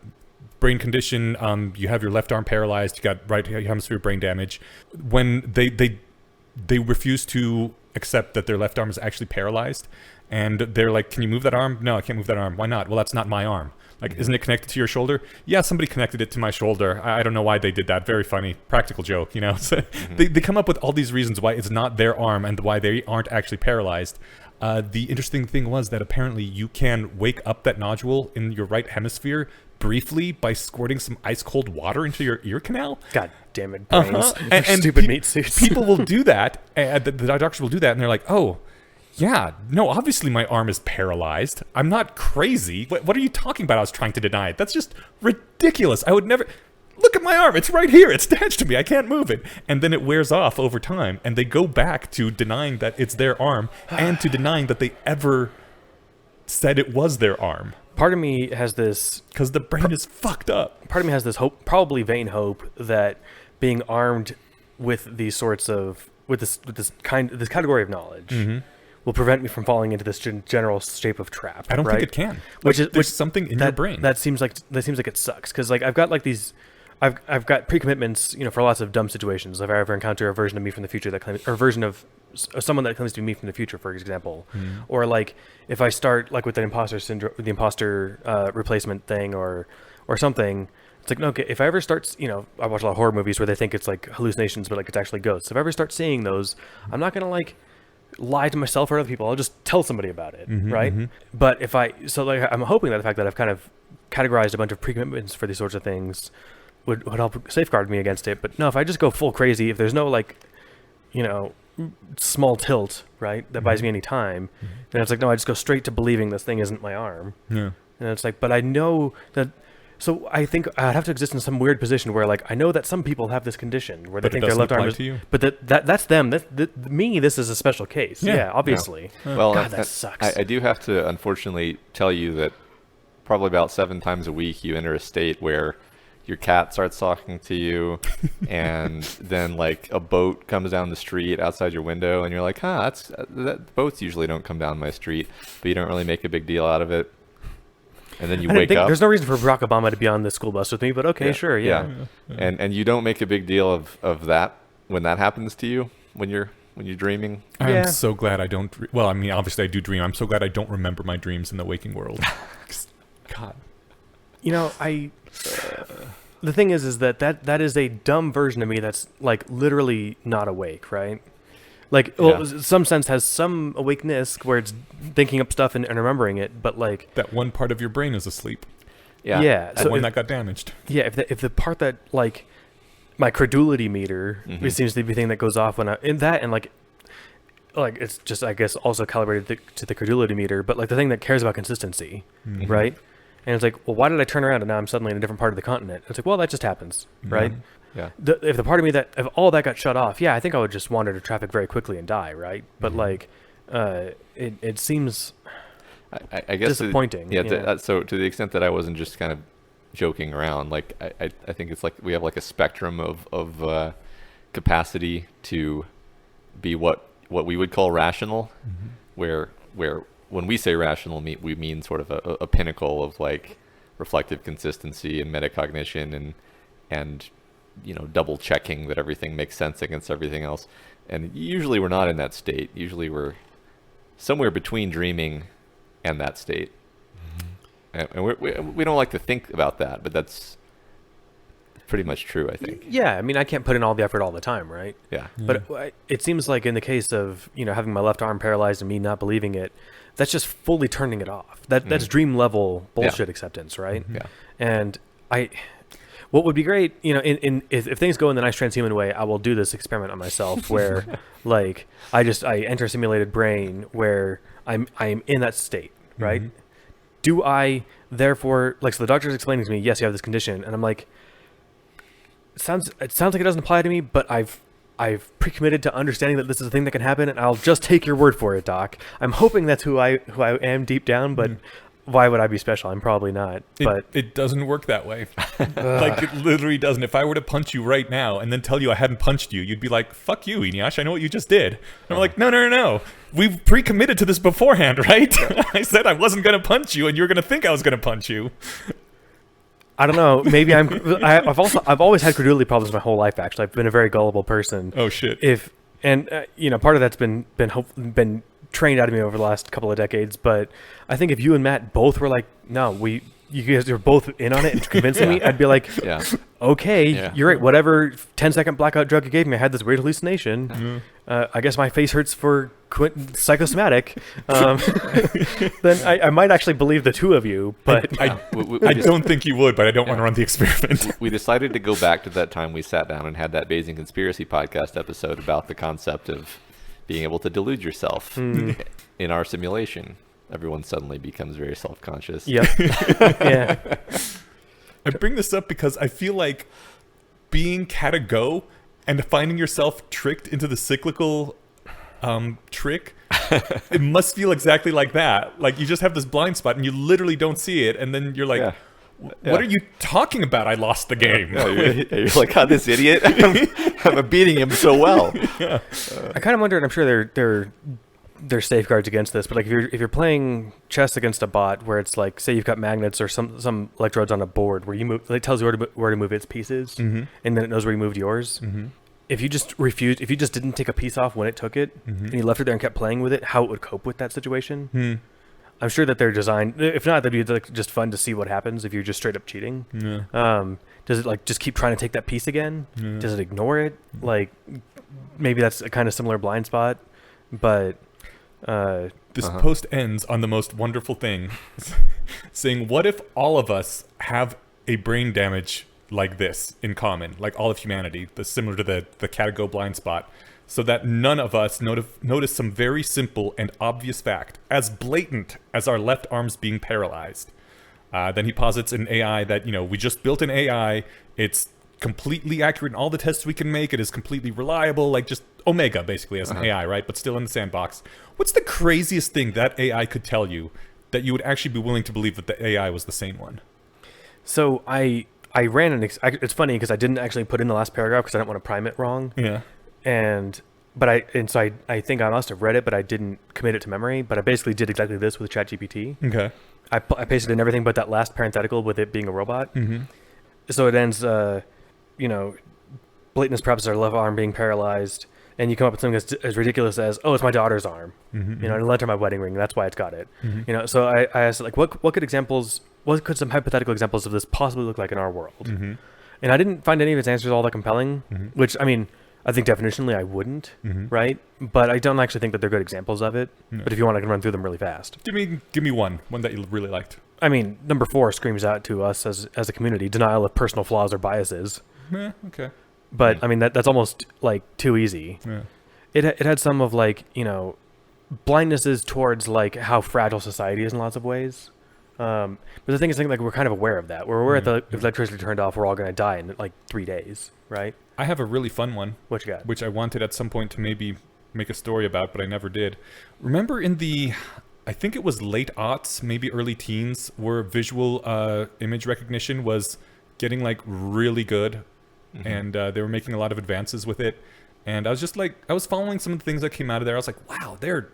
brain condition. You have your left arm paralyzed. You got right hemisphere brain damage. When they refuse to accept that their left arm is actually paralyzed, and they're like, "Can you move that arm?" "No, I can't move that arm." "Why not?" "Well, that's not my arm." Like, isn't it connected to your shoulder? "Yeah, somebody connected it to my shoulder. I don't know why they did that. Very funny. Practical joke, you know?" So they come up with all these reasons why it's not their arm and why they aren't actually paralyzed. The interesting thing was that apparently you can wake up that nodule in your right hemisphere briefly by squirting some ice cold water into your ear canal. God damn it, brains. And stupid meat suits. People will do that. The doctors will do that, and they're like, "Oh, yeah, no, obviously my arm is paralyzed. I'm not crazy. What are you talking about? I was trying to deny it. That's just ridiculous. I would never... Look at my arm. It's right here. It's attached to me. I can't move it." And then it wears off over time, and they go back to denying that it's their arm and to denying that they ever said it was their arm. Part of me has this... Because the brain is fucked up. Part of me has this hope, probably vain hope, that being armed with these sorts of... with this category of knowledge... will prevent me from falling into this general shape of trap. I don't think it can. Which something in your brain that seems like it sucks, because like I've got like these, I've got pre-commitments, for lots of dumb situations. If I ever encounter a version of me from the future that claims, or a version of someone that claims to be me from the future, for example, or like if I start like with the imposter syndrome, the imposter replacement thing, or something. It's like, okay, if I ever start, I watch a lot of horror movies where they think it's like hallucinations, but like it's actually ghosts. If I ever start seeing those, I'm not gonna like lie to myself or other people. I'll just tell somebody about it, right? But I'm hoping that the fact that I've kind of categorized a bunch of pre-commitments for these sorts of things would help safeguard me against it. But no, if I just go full crazy, if there's no like, small tilt, right, that buys me any time, then it's like, no, I just go straight to believing this thing isn't my arm. Yeah. And it's like, but I know that. So I think I'd have to exist in some weird position where, like, I know that some people have this condition where they think their left arm is, but that's them. Me. This is a special case. Yeah, obviously. Yeah. Well, God, that sucks. I do have to unfortunately tell you that probably about 7 times a week you enter a state where your cat starts talking to you, and then like a boat comes down the street outside your window, and you're like, that boats usually don't come down my street, but you don't really make a big deal out of it. And then you wake up. There's no reason for Barack Obama to be on the school bus with me, but okay, sure, yeah. And you don't make a big deal of that when that happens to you, when you're dreaming. I'm so glad I don't. Well, I mean, obviously I do dream. I'm so glad I don't remember my dreams in the waking world. God. The thing is that is a dumb version of me that's like literally not awake, right? Like, some sense has some awakeness where it's thinking up stuff and remembering it, but like that one part of your brain is asleep. Yeah. That one that got damaged. Yeah. If the part that like my credulity meter, it seems to be the thing that goes off when like it's just, I guess, also calibrated to the credulity meter, but like the thing that cares about consistency, right? And it's like, well, why did I turn around and now I'm suddenly in a different part of the continent? It's like, well, that just happens, right? Yeah. If the part of me if all that got shut off, yeah, I think I would just wander to traffic very quickly and die, right? But like, it seems I guess disappointing. So to the extent that I wasn't just kind of joking around, like I think it's like we have like a spectrum of capacity to be what we would call rational, where when we say rational, we mean sort of a pinnacle of like reflective consistency and metacognition and double checking that everything makes sense against everything else. And usually we're not in that state. Usually we're somewhere between dreaming and that state. And we don't like to think about that, but that's pretty much true, I think. Yeah, I mean, I can't put in all the effort all the time, right? Yeah. But it seems like in the case of, having my left arm paralyzed and me not believing it, that's just fully turning it off. That's dream level bullshit acceptance, right? Yeah. And what would be great, if things go in the nice transhuman way, I will do this experiment on myself where like I enter a simulated brain where I'm in that state, right? Do I therefore, like, so the doctor's explaining to me, yes, you have this condition, and I'm like, it sounds like it doesn't apply to me, but I've pre-committed to understanding that this is a thing that can happen, and I'll just take your word for it, doc. I'm hoping that's who I am deep down, but why would I be special? I'm probably not. But it doesn't work that way. Like, it literally doesn't. If I were to punch you right now and then tell you I hadn't punched you, you'd be like, fuck you, Eneasz, I know what you just did. And I'm like, no. We've pre-committed to this beforehand, right? I said I wasn't going to punch you, and you're going to think I was going to punch you. I don't know. Maybe I've always had credulity problems my whole life. Actually, I've been a very gullible person. Oh shit. Part of that's been trained out of me over the last couple of decades. But I think if you and Matt both were like, no, you guys are both in on it and convincing me, I'd be like, okay, you're right. Whatever 10-second blackout drug you gave me, I had this weird hallucination. I guess my face hurts for psychosomatic. Then I might actually believe the two of you, but I don't think you would, but I don't want to run the experiment. We decided to go back to that time we sat down and had that Bayesian Conspiracy podcast episode about the concept of being able to delude yourself in our simulation. Everyone suddenly becomes very self-conscious. Yep. Yeah. I bring this up because I feel like being KataGo and finding yourself tricked into the cyclical trick, it must feel exactly like that. Like, you just have this blind spot and you literally don't see it, and then you're like, what are you talking about? I lost the game. You're like, God, this idiot. I'm beating him so well. I kind of wonder, and I'm sure there's safeguards against this, but like if you're playing chess against a bot where it's like, say you've got magnets or some electrodes on a board where you move, it tells you where to move its pieces, and then it knows where you moved yours. If you just didn't take a piece off when it took it, and you left it there and kept playing with it, how it would cope with that situation. I'm sure that they're designed. If not, that'd be like just fun to see what happens if you're just straight up cheating. Does it like just keep trying to take that piece again? Does it ignore it? Like, maybe that's a kind of similar blind spot, but. This post ends on the most wonderful thing, saying, what if all of us have a brain damage like this in common, like all of humanity, similar to the KataGo blind spot, so that none of us notice some very simple and obvious fact, as blatant as our left arms being paralyzed. Then he posits an AI that, we just built an AI, it's completely accurate in all the tests we can make, it is completely reliable, like just Omega basically as an AI, right? But still in the sandbox. What's the craziest thing that AI could tell you that you would actually be willing to believe that the AI was the same one? So I ran it's funny because I didn't actually put in the last paragraph because I didn't want to prime it wrong. Yeah. So I think I must have read it, but I didn't commit it to memory. But I basically did exactly this with ChatGPT. Okay. I pasted in everything but that last parenthetical with it being a robot. So it ends, blatantness perhaps our left arm being paralyzed, and you come up with something as ridiculous as, oh, it's my daughter's arm. And I lent her my wedding ring, and that's why it's got it. So I asked, like, what could some hypothetical examples of this possibly look like in our world? And I didn't find any of its answers all that compelling, which, I mean, I think definitionally I wouldn't, right? But I don't actually think that they're good examples of it. But if you want, I can run through them really fast. Give me one that you really liked. I mean, number 4 screams out to us as a community, denial of personal flaws or biases. Okay. But I mean, that's almost like too easy. it had some of like, blindnesses towards like how fragile society is in lots of ways. But the thing is, like we're kind of aware of that. We're aware that if electricity turned off, we're all going to die in like 3 days, right? I have a really fun one. What you got? Which I wanted at some point to maybe make a story about, but I never did. Remember in I think it was late aughts, maybe early teens, where visual image recognition was getting like really good, and they were making a lot of advances with it. And I was just like, I was following some of the things that came out of there. I was like, wow, they're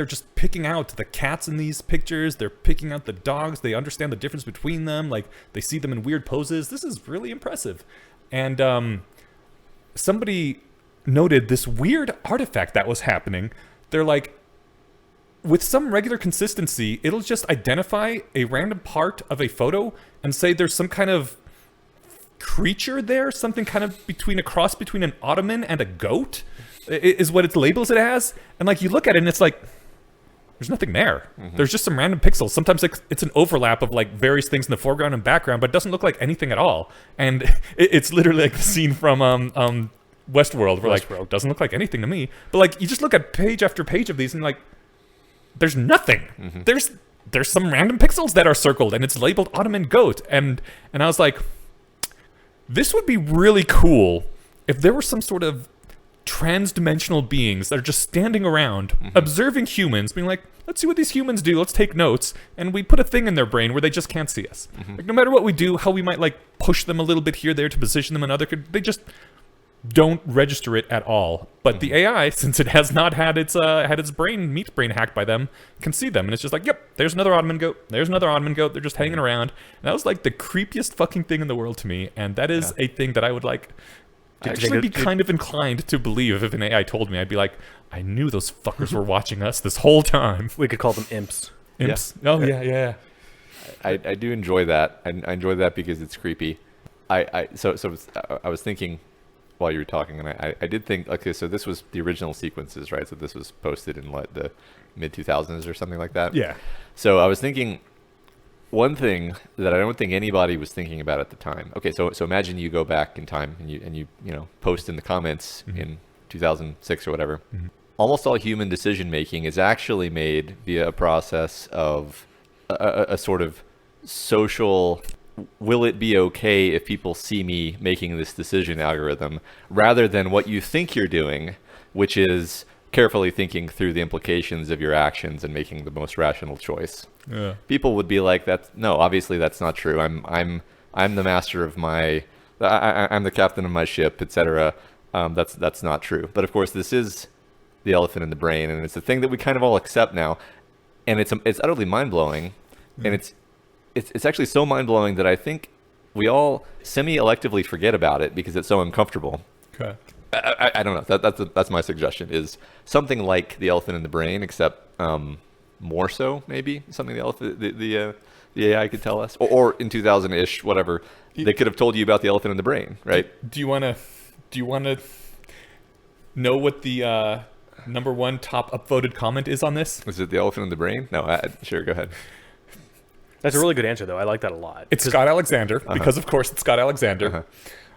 just picking out the cats in these pictures. They're picking out the dogs. They understand the difference between them. Like they see them in weird poses. This is really impressive. And somebody noted this weird artifact that was happening. They're like, with some regular consistency, it'll just identify a random part of a photo and say there's some kind of creature there, something kind of between a cross between an ottoman and a goat is what it labels it as. And like you look at it and it's like there's nothing there. There's just some random pixels. Sometimes it's an overlap of like various things in the foreground and background, but it doesn't look like anything at all. And it's literally like the scene from Westworld where like doesn't look like anything to me. But like you just look at page after page of these and like there's nothing. There's some random pixels that are circled and it's labeled ottoman goat. And I was like, this would be really cool if there were some sort of trans-dimensional beings that are just standing around, observing humans, being like, let's see what these humans do, let's take notes, and we put a thing in their brain where they just can't see us. Like, no matter what we do, how we might like push them a little bit here, there to position them in other, they just don't register it at all. But the AI, since it has not had its meat brain hacked by them, can see them, and it's just like, yep, there's another ottoman goat, there's another ottoman goat, they're just hanging around. And that was like the creepiest fucking thing in the world to me, and that is a thing that I would like actually be kind of inclined to believe. If an AI told me, I'd be like, I knew those fuckers were watching us this whole time. We could call them imps. Imps. Yeah. Oh yeah. I do enjoy that. I enjoy that because it's creepy. I was thinking while you were talking, and I did think, okay, so this was the original sequences, right? So this was posted in what, the mid 2000s or something like that. Yeah. So I was thinking, one thing that I don't think anybody was thinking about at the time. Okay, so imagine you go back in time and you post in the comments in 2006 or whatever. Almost all human decision making is actually made via a process of a sort of social, will it be okay if people see me making this decision algorithm, rather than what you think you're doing, which is carefully thinking through the implications of your actions and making the most rational choice. Yeah. People would be like, no, obviously that's not true. I'm the master of I'm the captain of my ship, etc. That's not true. But of course, this is the elephant in the brain, and it's a thing that we kind of all accept now, and it's utterly mind blowing, and it's actually so mind blowing that I think we all semi-electively forget about it because it's so uncomfortable. Okay. I don't know. That's my suggestion, is something like the elephant in the brain, except more so, maybe something the AI could tell us, or in 2000-ish, whatever, they could have told you about the elephant in the brain, right? Do you want to know what the number one top upvoted comment is on this? Is it the elephant in the brain? No, sure, go ahead. That's a really good answer, though. I like that a lot. It's Scott Alexander, because of course it's Scott Alexander,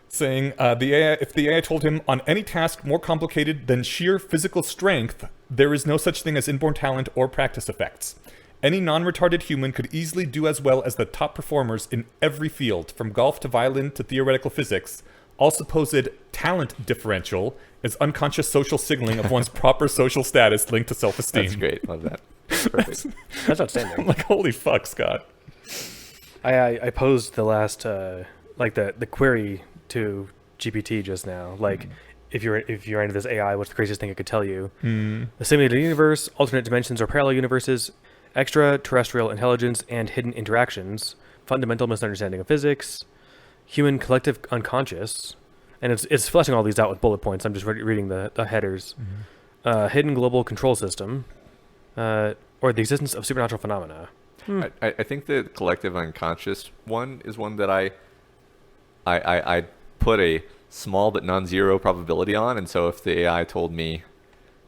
saying if the AI told him on any task more complicated than sheer physical strength, there is no such thing as inborn talent or practice effects. Any non-retarded human could easily do as well as the top performers in every field, from golf to violin to theoretical physics. All supposed talent differential is unconscious social signaling of one's proper social status linked to self-esteem. That's great. Love that. Perfect. That's outstanding. I'm like, holy fuck, Scott. I posed the last the query to GPT just now. Like, if you're into this AI, what's the craziest thing it could tell you? A simulated universe, alternate dimensions or parallel universes, extraterrestrial intelligence and hidden interactions, fundamental misunderstanding of physics, human collective unconscious, and it's fleshing all these out with bullet points. I'm just reading the headers. Hidden global control system, or the existence of supernatural phenomena. I think the collective unconscious one is one that I put a small but non-zero probability on, and so if the AI told me,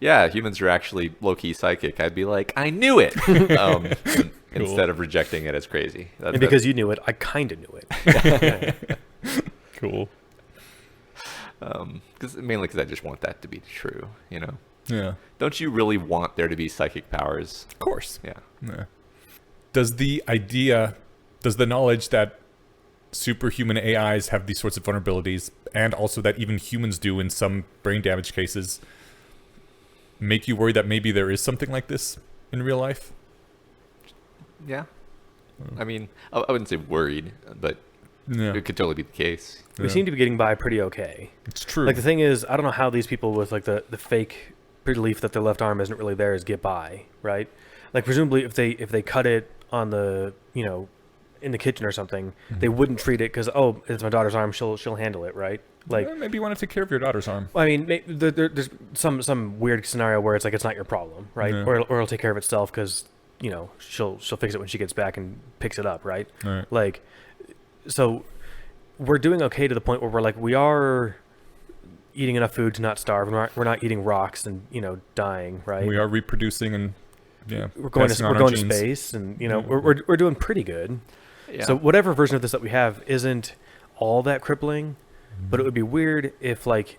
yeah, humans are actually low-key psychic, I'd be like, I knew it, cool. Instead of rejecting it as crazy. And because you knew it, I kind of knew it. Cool. Mainly because I just want that to be true, Yeah. Don't you really want there to be psychic powers? Of course. Yeah. Does the knowledge that superhuman AIs have these sorts of vulnerabilities, and also that even humans do in some brain damage cases, make you worry that maybe there is something like this in real life? Yeah. I mean, I wouldn't say worried, but it could totally be the case. We seem to be getting by pretty okay. It's true. Like, the thing is, I don't know how these people with like the fake belief that their left arm isn't really theirs get by, right? Like, presumably if they cut it on the, in the kitchen or something, they wouldn't treat it because, oh, it's my daughter's arm, she'll handle it, right? Like, maybe you want to take care of your daughter's arm. I mean, there's some weird scenario where it's like it's not your problem, right? Yeah. Or it'll take care of itself because she'll fix it when she gets back and picks it up, right? Right. Like, so we're doing okay to the point where we're like, we are eating enough food to not starve, and we're not eating rocks and dying, right? We are reproducing and we're going to space, and we're doing pretty good. Yeah. So whatever version of this that we have isn't all that crippling, but it would be weird if, like,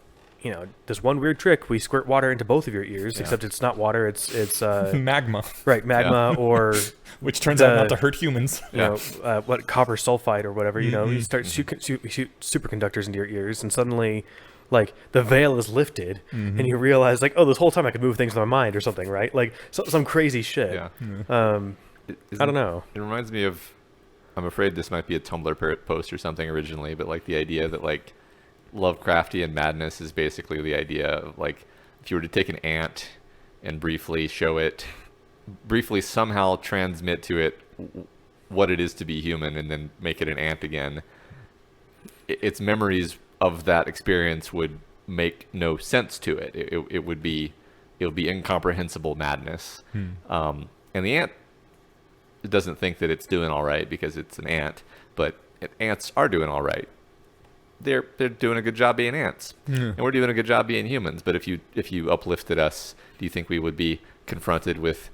this one weird trick, we squirt water into both of your ears, except it's not water, it's magma. Right, magma, or which turns out not to hurt humans. What, copper sulfide or whatever. You start shoot superconductors into your ears, and suddenly, like, the veil is lifted, and you realize, like, oh, this whole time I could move things in my mind or something, right? Like, some crazy shit. Yeah. I don't know. It reminds me of, I'm afraid this might be a Tumblr post or something originally, but like the idea that, like, Lovecraftian madness is basically the idea of, like, if you were to take an ant and briefly somehow transmit to it what it is to be human, and then make it an ant again, its memories of that experience would make no sense to it. It would be incomprehensible madness. And the ant doesn't think that it's doing all right because it's an ant, but ants are doing all right. They're doing a good job being ants, and we're doing a good job being humans. But if you uplifted us, do you think we would be confronted with?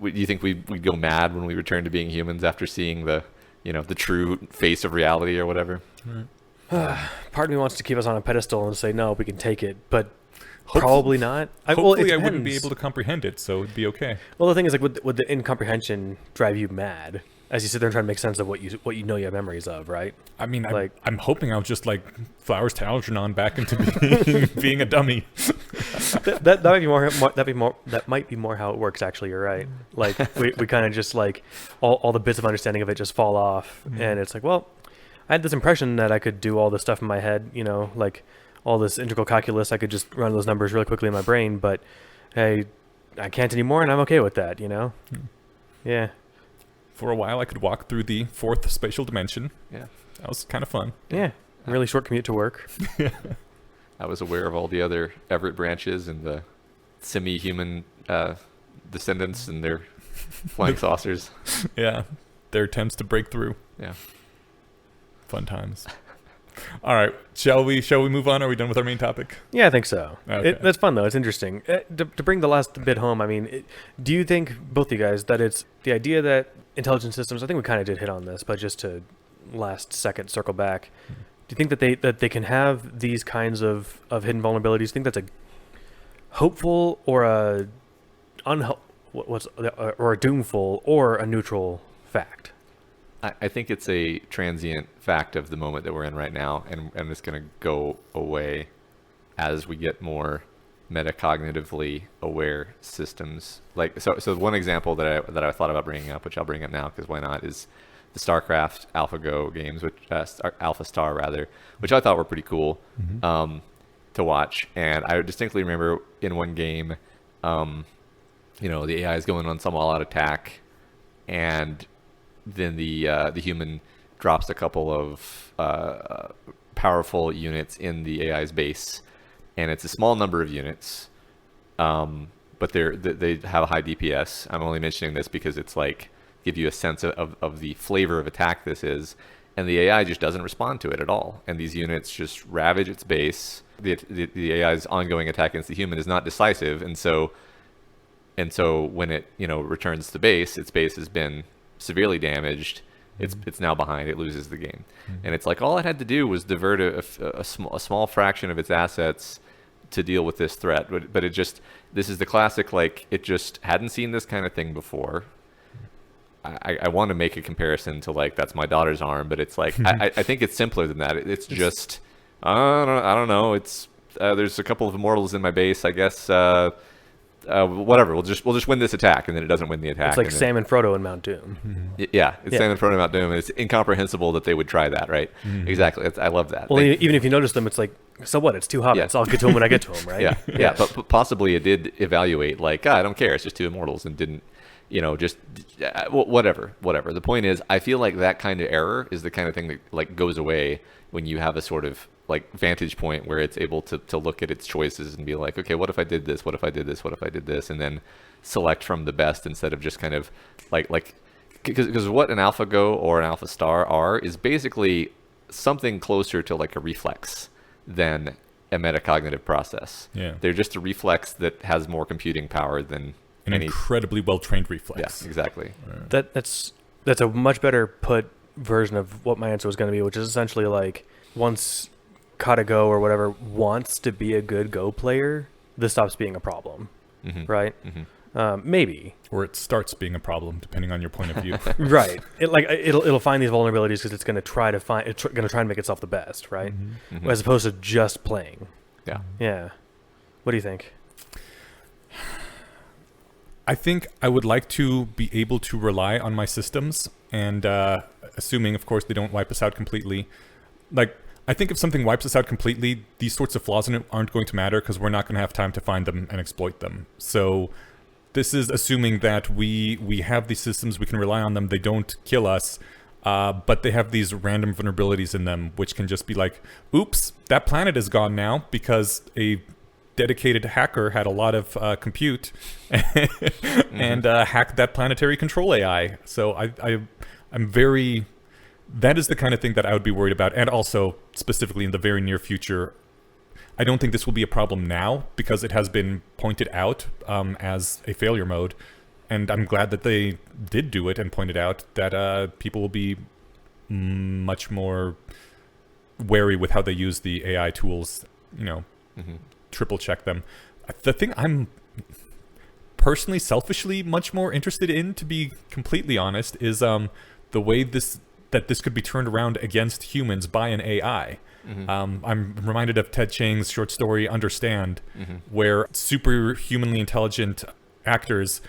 Do you think we'd go mad when we return to being humans after seeing the true face of reality or whatever? Part of me wants to keep us on a pedestal and say no, we can take it, but probably not. Hopefully, I wouldn't be able to comprehend it, so it'd be okay. Well, the thing is, like, would the incomprehension drive you mad as you sit there and try to make sense of what you have memories of, right? I mean, I'm hoping I'll just, like, Flowers to Algernon back into being a dummy. that might be more. That might be more how it works. Actually, you're right. Like, we kind of just, like, all the bits of understanding of it just fall off, and it's like, well, I had this impression that I could do all this stuff in my head, like all this integral calculus. I could just run those numbers really quickly in my brain, but hey, I can't anymore, and I'm okay with that, Yeah. For a while, I could walk through the fourth spatial dimension. Yeah. That was kind of fun. Yeah. Really short commute to work. I was aware of all the other Everett branches and the semi-human descendants and their flying saucers. Yeah. Their attempts to break through. Yeah. Fun times. All right. Shall we move on? Are we done with our main topic? Yeah, I think so. Okay. That's fun, though. It's interesting. To bring the last bit home, I mean, do you think, both of you guys, that it's the idea that intelligent systems, I think we kind of did hit on this, but just to last second circle back, do you think that they can have these kinds of hidden vulnerabilities? Do you think that's a hopeful or a or a doomful or a neutral fact? I think it's a transient fact of the moment that we're in right now, and it's going to go away as we get more metacognitively aware systems. Like, so one example that I thought about bringing up, which I'll bring up now because why not, is the StarCraft AlphaGo games, which Alpha Star rather, which I thought were pretty cool to watch. And I distinctly remember in one game, the AI is going on some all-out attack, and then the human drops a couple of powerful units in the AI's base, and it's a small number of units, but they have a high DPS. I'm only mentioning this because it's like give you a sense of the flavor of attack this is, and the AI just doesn't respond to it at all, and these units just ravage its base. The AI's ongoing attack against the human is not decisive, and so when it returns to base, its base has been severely damaged. It's now behind. It loses the game, and it's like all it had to do was divert a small fraction of its assets, to deal with this threat, but this is the classic, like, it just hadn't seen this kind of thing before. I want to make a comparison to, like, that's my daughter's arm, but it's like I think it's simpler than that. It's just I don't know. It's there's a couple of immortals in my base, I guess. Whatever. We'll just win this attack, and then it doesn't win the attack. It's like Sam and Frodo in Mount Doom. Yeah, it's Sam and Frodo in Mount Doom, and it's incomprehensible that they would try that, right? Exactly. I love that. Well, even if you notice them, it's like, so what? It's two hobbits. I'll get to them when I get to them, right? Yeah. But possibly it did evaluate, like, I don't care. It's just two immortals, and didn't, just whatever. The point is, I feel like that kind of error is the kind of thing that, like, goes away when you have a sort of, like, vantage point where it's able to look at its choices and be like, okay, what if I did this? What if I did this? What if I did this? And then select from the best, instead of just kind of like because what an AlphaGo or an Alpha Star are is basically something closer to, like, a reflex than a metacognitive process. Yeah. They're just a reflex that has more computing power than an incredibly well-trained reflex. Yeah, exactly. That's a much better put version of what my answer was going to be, which is essentially like, once KataGo or whatever wants to be a good Go player, this stops being a problem, right? Maybe. Or it starts being a problem, depending on your point of view. Right. It'll find these vulnerabilities because it's going to try and make itself the best, right? As opposed to just playing. Yeah. Yeah. What do you think? I think I would like to be able to rely on my systems, and assuming, of course, they don't wipe us out completely. Like, I think if something wipes us out completely, these sorts of flaws in it aren't going to matter, because we're not going to have time to find them and exploit them. So this is assuming that we have these systems, we can rely on them, they don't kill us, but they have these random vulnerabilities in them, which can just be like, oops, that planet is gone now because a dedicated hacker had a lot of compute and hacked that planetary control AI. So I'm very... That is the kind of thing that I would be worried about. And also, specifically in the very near future, I don't think this will be a problem now, because it has been pointed out as a failure mode. And I'm glad that they did do it and pointed out that people will be much more wary with how they use the AI tools, triple check them. The thing I'm personally, selfishly much more interested in, to be completely honest, is the way this could be turned around against humans by an AI. I'm reminded of Ted Chiang's short story Understand, where superhumanly intelligent actors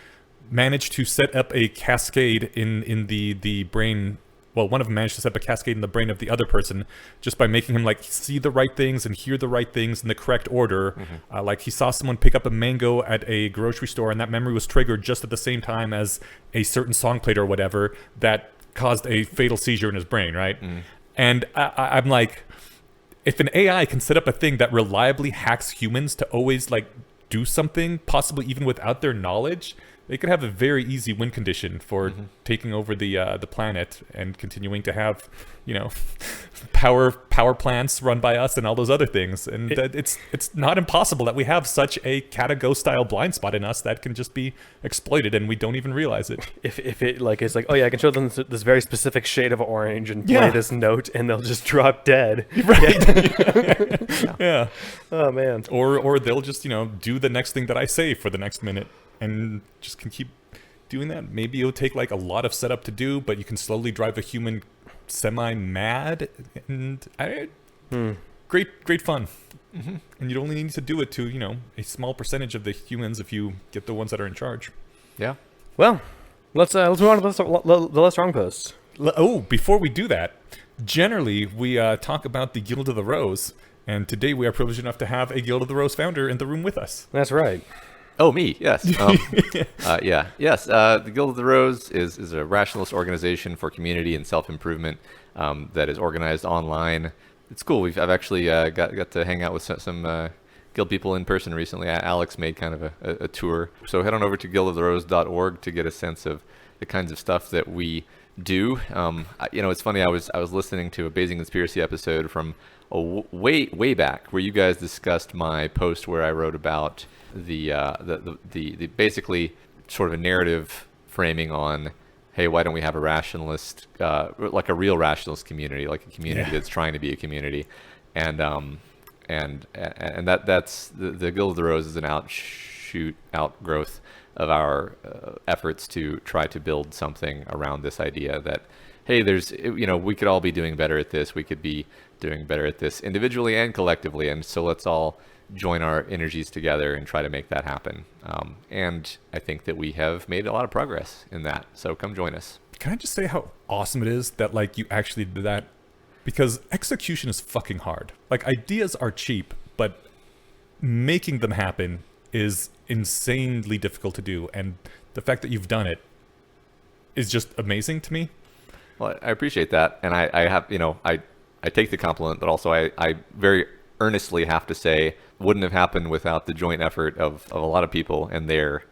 managed to set up a cascade in the brain. Well, one of them managed to set up a cascade in the brain of the other person just by making him, like, see the right things and hear the right things in the correct order. Like, he saw someone pick up a mango at a grocery store, and that memory was triggered just at the same time as a certain song played or whatever that caused a fatal seizure in his brain, right? And I'm like, if an AI can set up a thing that reliably hacks humans to always, like, do something, possibly even without their knowledge, they could have a very easy win condition for taking over the planet and continuing to have, power plants run by us and all those other things. And it's not impossible that we have such a KataGo style blind spot in us that can just be exploited and we don't even realize it. If it, like, it's like, oh yeah, I can show them this very specific shade of orange and play this note, and they'll just drop dead. Right. Yeah. Oh man. Or they'll just do the next thing that I say for the next minute. And just can keep doing that. Maybe it'll take, like, a lot of setup to do, but you can slowly drive a human semi-mad, and great fun. And you'd only need to do it to a small percentage of the humans if you get the ones that are in charge. Yeah. Well, let's move on to the less wrong posts. Before we do that, generally we talk about the Guild of the Rose, and today we are privileged enough to have a Guild of the Rose founder in the room with us. That's right. Oh, me, yes. Yes. The Guild of the Rose is a rationalist organization for community and self-improvement that is organized online. It's cool. I've actually got to hang out with some Guild people in person recently. Alex made kind of a tour. So head on over to guildoftheRose.org to get a sense of the kinds of stuff that we do. It's funny. I was listening to a Bayesian Conspiracy episode from way back where you guys discussed my post where I wrote about the basically sort of a narrative framing on, hey, why don't we have a rationalist, like a real rationalist community, like a community that's trying to be a community, and and that's the Guild of the Rose is an outgrowth of our efforts to try to build something around this idea that, hey, we could all be doing better at this. We could be doing better at this individually and collectively. And so let's all join our energies together and try to make that happen. And I think that we have made a lot of progress in that. So come join us. Can I just say how awesome it is that like you actually did that? Because execution is fucking hard. Like ideas are cheap, but making them happen is insanely difficult to do. And the fact that you've done it is just amazing to me. Well, I appreciate that. And I have, I take the compliment, but also I very earnestly have to say wouldn't have happened without the joint effort of a lot of people and their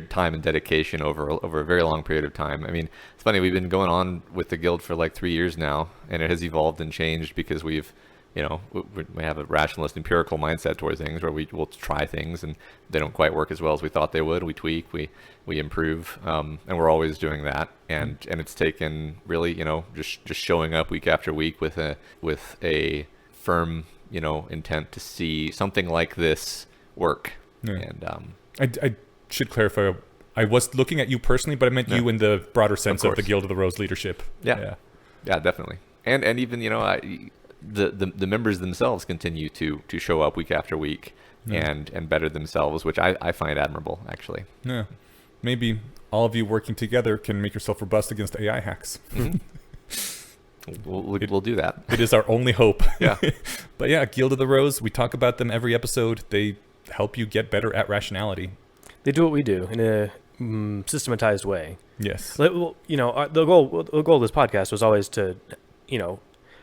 time and dedication over a very long period of time. I mean, it's funny, we've been going on with the Guild for like 3 years now, and it has evolved and changed because we have a rationalist empirical mindset towards things where we'll try things and they don't quite work as well as we thought they would. We tweak, we improve, and we're always doing that. And it's taken really, just showing up week after week with a firm, intent to see something like this work. Yeah. And I should clarify, I was looking at you personally, but I meant you in the broader sense of the Guild of the Rose leadership. Yeah, definitely. And even, the members themselves continue to show up week after week and better themselves, which I find admirable, actually. Yeah. Maybe all of you working together can make yourself robust against AI hacks. Mm-hmm. We'll do that. It is our only hope. Yeah. But yeah, Guild of the Rose, we talk about them every episode. They help you get better at rationality. They do what we do in a systematized way. Yes. The goal of this podcast was always to,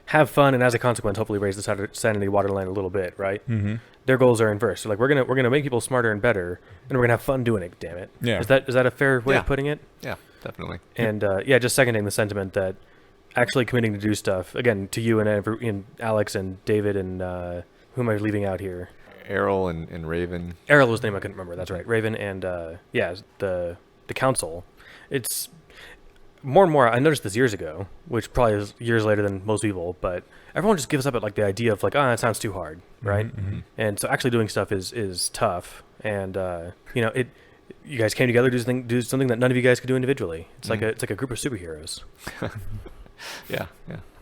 have fun, and as a consequence, hopefully raise the sanity waterline a little bit, right? Mm-hmm. Their goals are inverse. So like we're gonna make people smarter and better, and we're gonna have fun doing it. Damn it! Yeah. Is that a fair way of putting it? Yeah, definitely. And just seconding the sentiment that actually committing to do stuff again to you and Alex and David and who am I leaving out here? Errol and Raven. Errol was the name I couldn't remember. That's right. Raven and the council. It's more and more. I noticed this years ago, which probably is years later than most people, but everyone just gives up at like the idea of like, that sounds too hard, right? Mm-hmm. And so actually doing stuff is tough. And you guys came together to do something that none of you guys could do individually. It's like a group of superheroes. Yeah.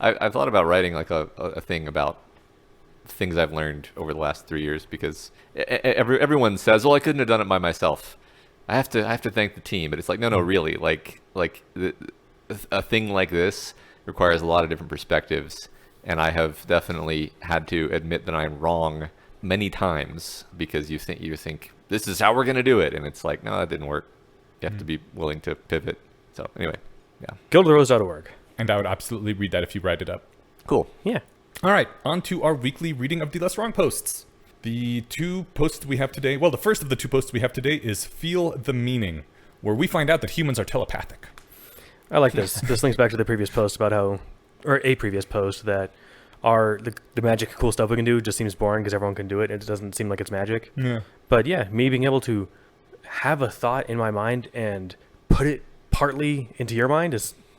I've thought about writing like a thing about things I've learned over the last 3 years, because everyone says, well, I couldn't have done it by myself. I have to thank the team, but it's like, no, really, like a thing like this requires a lot of different perspectives, and I have definitely had to admit that I'm wrong many times, because you think this is how we're gonna do it, and it's like, no, that didn't work. You have to be willing to pivot. So anyway, yeah. Guildoftherose.org. And I would absolutely read that if you write it up. Cool. Yeah. All right, on to our weekly reading of the Less Wrong posts. The two posts we have today, the first of the two posts we have today is Feel the Meaning, where we find out that humans are telepathic. I like this. This links back to the previous post about a previous post that the magic cool stuff we can do just seems boring because everyone can do it. It doesn't seem like it's magic. Yeah. But yeah, me being able to have a thought in my mind and put it partly into your mind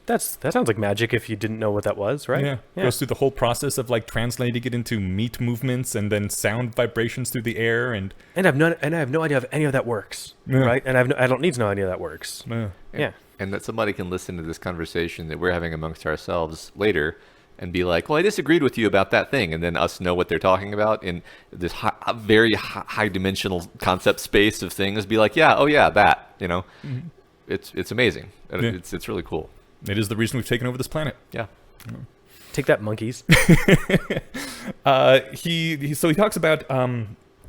that sounds like magic if you didn't know what that was, right? Yeah. Goes through the whole process of like translating it into meat movements and then sound vibrations through the air and I have no idea if any of that works, right? And I don't need to know any of that works. Yeah. And that somebody can listen to this conversation that we're having amongst ourselves later and be like, well, I disagreed with you about that thing, and then us know what they're talking about in this very high dimensional concept space of things. Be like, that. Mm-hmm. It's amazing. Yeah. It's really cool. It is the reason we've taken over this planet. Yeah. Take that, monkeys. He talks about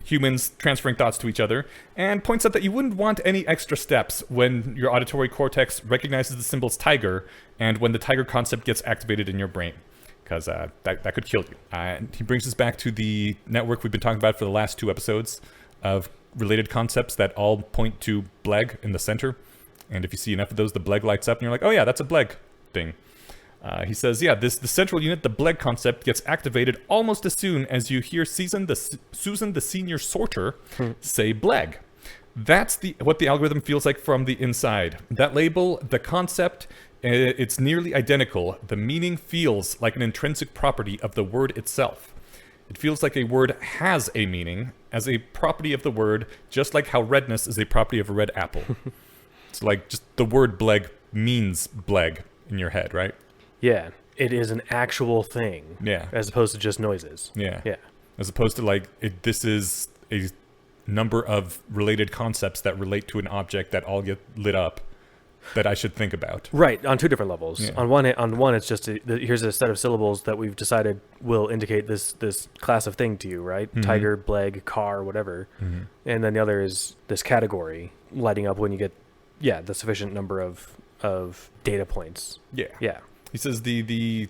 humans transferring thoughts to each other and points out that you wouldn't want any extra steps when your auditory cortex recognizes the symbols tiger and when the tiger concept gets activated in your brain, because that could kill you. And he brings us back to the network we've been talking about for the last 2 episodes of related concepts that all point to Bleg in the center. And if you see enough of those, the Bleg lights up and you're like, oh yeah, that's a Bleg thing. He says, the central unit, the Bleg concept, gets activated almost as soon as you hear Susan, the senior sorter, say Bleg. That's what the algorithm feels like from the inside. That label, the concept, it's nearly identical. The meaning feels like an intrinsic property of the word itself. It feels like a word has a meaning as a property of the word, just like how redness is a property of a red apple. It's like just the word bleg means bleg in your head, right? Yeah. It is an actual thing. Yeah. As opposed to just noises. Yeah. Yeah. As opposed to like, this is a number of related concepts that relate to an object that all get lit up that I should think about. Right, on two different levels. Yeah. On one, it's just here's a set of syllables that we've decided will indicate this class of thing to you, right? Mm-hmm. Tiger, bleg, car, whatever. Mm-hmm. And then the other is this category lighting up when you get, the sufficient number of data points. Yeah. Yeah. He says the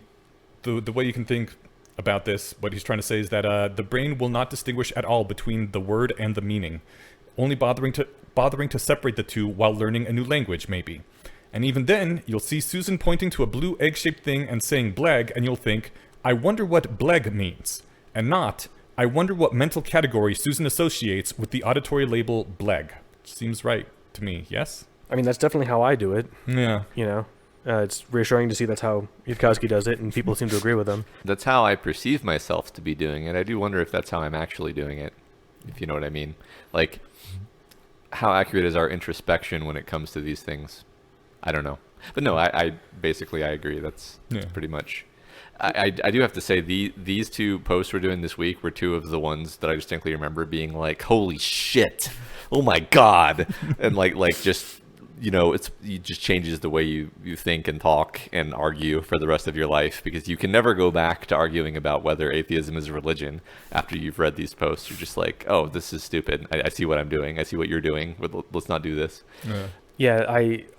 way you can think about this, what he's trying to say is that the brain will not distinguish at all between the word and the meaning, only bothering to separate the two while learning a new language, maybe. And even then, you'll see Susan pointing to a blue egg-shaped thing and saying bleg, and you'll think, I wonder what bleg means, and not, I wonder what mental category Susan associates with the auditory label bleg. Seems right to me, yes? I mean, that's definitely how I do it. Yeah. You know? It's reassuring to see that's how Yudkowsky does it, and people seem to agree with him. That's how I perceive myself to be doing it. I do wonder if that's how I'm actually doing it, if you know what I mean. Like, how accurate is our introspection when it comes to these things? I don't know. But no, I basically, I agree. That's pretty much... I do have to say, these two posts we're doing this week were two of the ones that I distinctly remember being like, holy shit, oh my God. And like just... it just changes the way you think and talk and argue for the rest of your life, because you can never go back to arguing about whether atheism is a religion after you've read these posts. You're just like, oh, this is stupid. I see what I'm doing. I see what you're doing. Let's not do this. Yeah,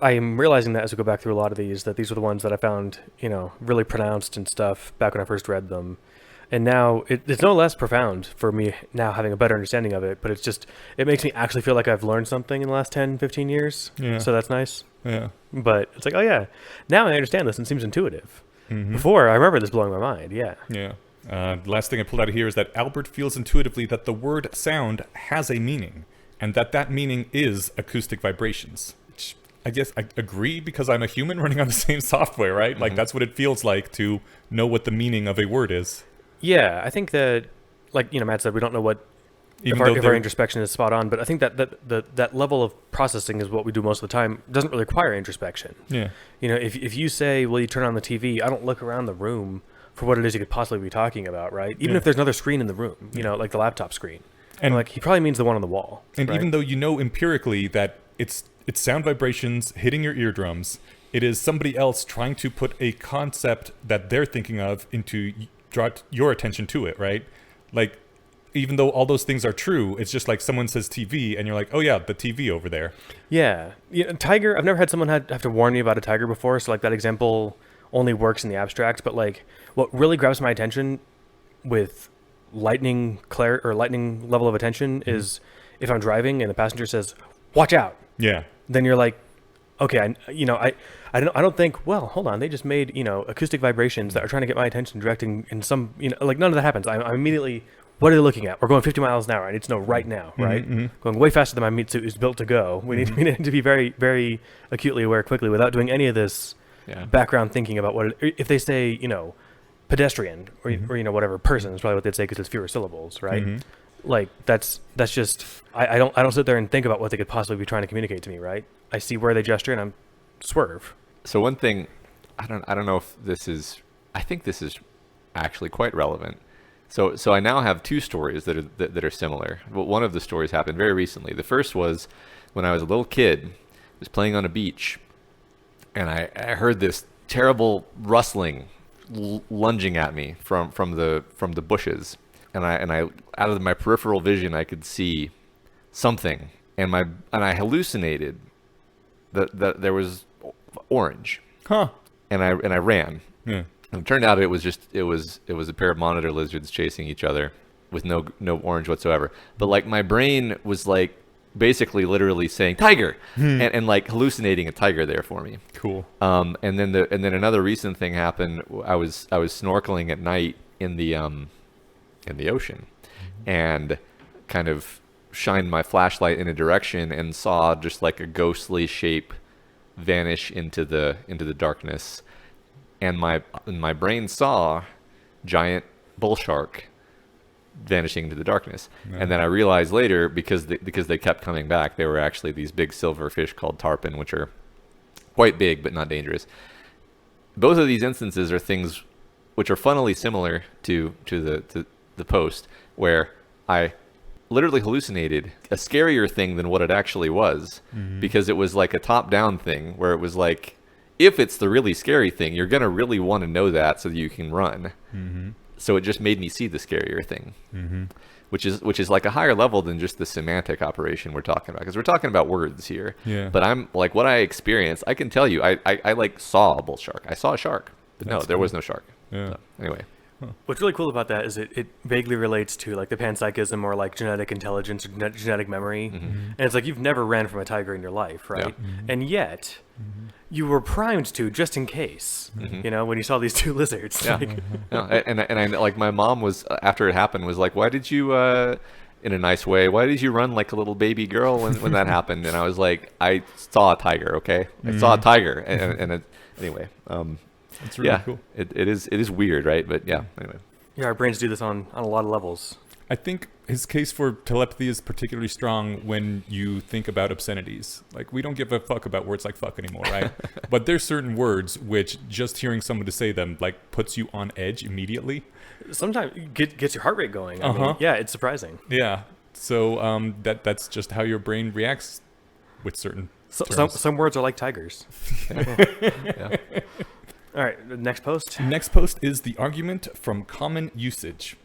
I am realizing that as we go back through a lot of these, that these were the ones that I found, really pronounced and stuff back when I first read them. And now it's no less profound for me now having a better understanding of it, but it makes me actually feel like I've learned something in the last 10, 15 years. Yeah. So that's nice. Yeah. But it's like, oh yeah, now I understand this and it seems intuitive. Mm-hmm. Before, I remember this blowing my mind. Yeah. Yeah. The last thing I pulled out of here is that Albert feels intuitively that the word sound has a meaning, and that meaning is acoustic vibrations. Which I guess I agree, because I'm a human running on the same software, right? Mm-hmm. Like, that's what it feels like to know what the meaning of a word is. Yeah, I think that, like Matt said, we don't know what if our introspection is spot on, but I think that level of processing is what we do most of the time. It doesn't really require introspection. Yeah. If you say, well, you turn on the TV, I don't look around the room for what it is you could possibly be talking about, right? Even if there's another screen in the room, like the laptop screen. And like, he probably means the one on the wall. And right? Even though empirically that it's sound vibrations hitting your eardrums, it is somebody else trying to put a concept that they're thinking of draw your attention to it, right? Like, even though all those things are true, it's just like someone says TV and you're like, oh yeah, the TV over there. Yeah. Tiger, I've never had someone have to warn me about a tiger before, so like that example only works in the abstract, but like what really grabs my attention with lightning level of attention is if I'm driving and the passenger says, watch out. Yeah. Then you're like, okay, I don't think, well, hold on, they just made, acoustic vibrations that are trying to get my attention directing in some, like none of that happens. I'm immediately, what are they looking at? We're going 50 miles an hour. I need to know right now, right? Mm-hmm. Going way faster than my meat suit is built to go. We need to be very, very acutely aware quickly without doing any of this background thinking about if they say, pedestrian or whatever, person is probably what they'd say because it's fewer syllables, right? Mm-hmm. Like that's just, I don't sit there and think about what they could possibly be trying to communicate to me, right? I see where they gesture and I'm swerve. So one thing, I don't know if this is, I think this is actually quite relevant. So I now have two stories that are similar. Well, one of the stories happened very recently. The first was when I was a little kid, I was playing on a beach, and I heard this terrible rustling lunging at me from the bushes, and I out of my peripheral vision I could see something, and I hallucinated that there was orange, and I ran. Yeah. And it turned out it was a pair of monitor lizards chasing each other with no orange whatsoever. But like my brain was like basically literally saying tiger and like hallucinating a tiger there for me. Cool. And then another recent thing happened. I was snorkeling at night in the ocean, and kind of shined my flashlight in a direction and saw just like a ghostly shape vanish into the darkness, and my brain saw giant bull shark vanishing into the darkness. And then I realized later, because they kept coming back, they were actually these big silver fish called tarpon, which are quite big but not dangerous. Both of these instances are things which are funnily similar to the post, where I literally hallucinated a scarier thing than what it actually was, because it was like a top-down thing where it was like, if it's the really scary thing, you're going to really want to know that so that you can run. So it just made me see the scarier thing, which is like a higher level than just the semantic operation we're talking about, because we're talking about words here. But I'm like, what I experienced, I can tell you, I like saw a bull shark. I saw a shark, but no, there was no shark. So, anyway. What's really cool about that is it vaguely relates to like the panpsychism or like genetic intelligence or genetic memory. And it's like you've never ran from a tiger in your life, right? And yet you were primed to, just in case, you know, when you saw these two lizards. Like, and I like, my mom was, after it happened, was like, why did you in a nice way, why did you run like a little baby girl when that happened? And I was like, I saw a tiger, okay? I saw a tiger. And anyway, it's really cool. It is weird, right? But yeah, anyway. Yeah, our brains do this on a lot of levels. I think his case for telepathy is particularly strong when you think about obscenities. Like, we don't give a fuck about words like fuck anymore, right? But there's certain words which just hearing somebody say them like puts you on edge immediately. Sometimes gets your heart rate going. I mean, yeah, it's surprising. Yeah. So that's just how your brain reacts with certain terms. Some words are like tigers. Yeah. All right, the next post. Next post is the argument from common usage.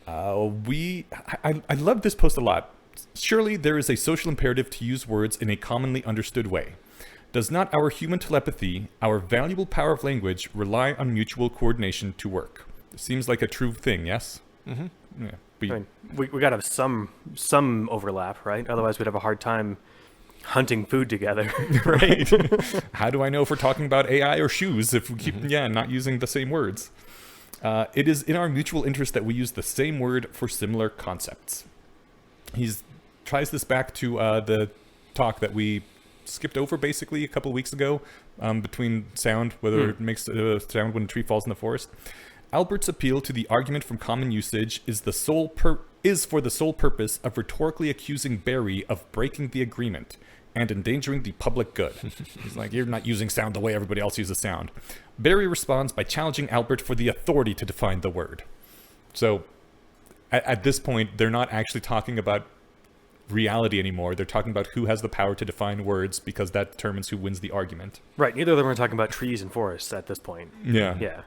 I love this post a lot. Surely there is a social imperative to use words in a commonly understood way. Does not our human telepathy, our valuable power of language, rely on mutual coordination to work? Seems like a true thing, yes? Yeah. I mean, we got to have some overlap, right? Otherwise, we'd have a hard time hunting food together. Right. How do I know if we're talking about AI or shoes if we keep not using the same words? It is in our mutual interest that we use the same word for similar concepts. He tries this back to the talk that we skipped over basically a couple of weeks ago, between sound, whether it makes a sound when a tree falls in the forest. Albert's appeal to the argument from common usage is for the sole purpose of rhetorically accusing Barry of breaking the agreement and endangering the public good. He's like, you're not using sound the way everybody else uses sound. Barry responds by challenging Albert for the authority to define the word. So at this point, they're not actually talking about reality anymore. They're talking about who has the power to define words, because that determines who wins the argument. Right. Neither of them are talking about trees and forests at this point. Yeah. Yeah.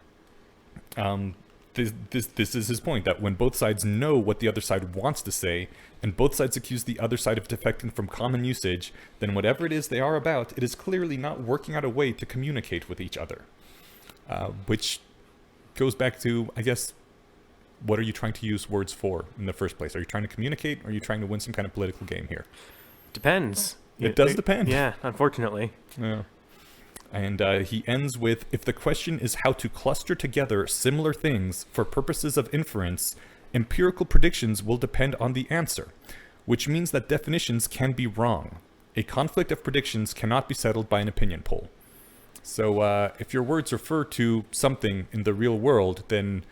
This is his point, that when both sides know what the other side wants to say, and both sides accuse the other side of defecting from common usage, then whatever it is they are about, it is clearly not working out a way to communicate with each other. Which goes back to, I guess, what are you trying to use words for in the first place? Are you trying to communicate, or are you trying to win some kind of political game here? Depends. It does depend. Yeah, unfortunately. Yeah. And he ends with, if the question is how to cluster together similar things for purposes of inference, empirical predictions will depend on the answer, which means that definitions can be wrong. A conflict of predictions cannot be settled by an opinion poll. So if your words refer to something in the real world, then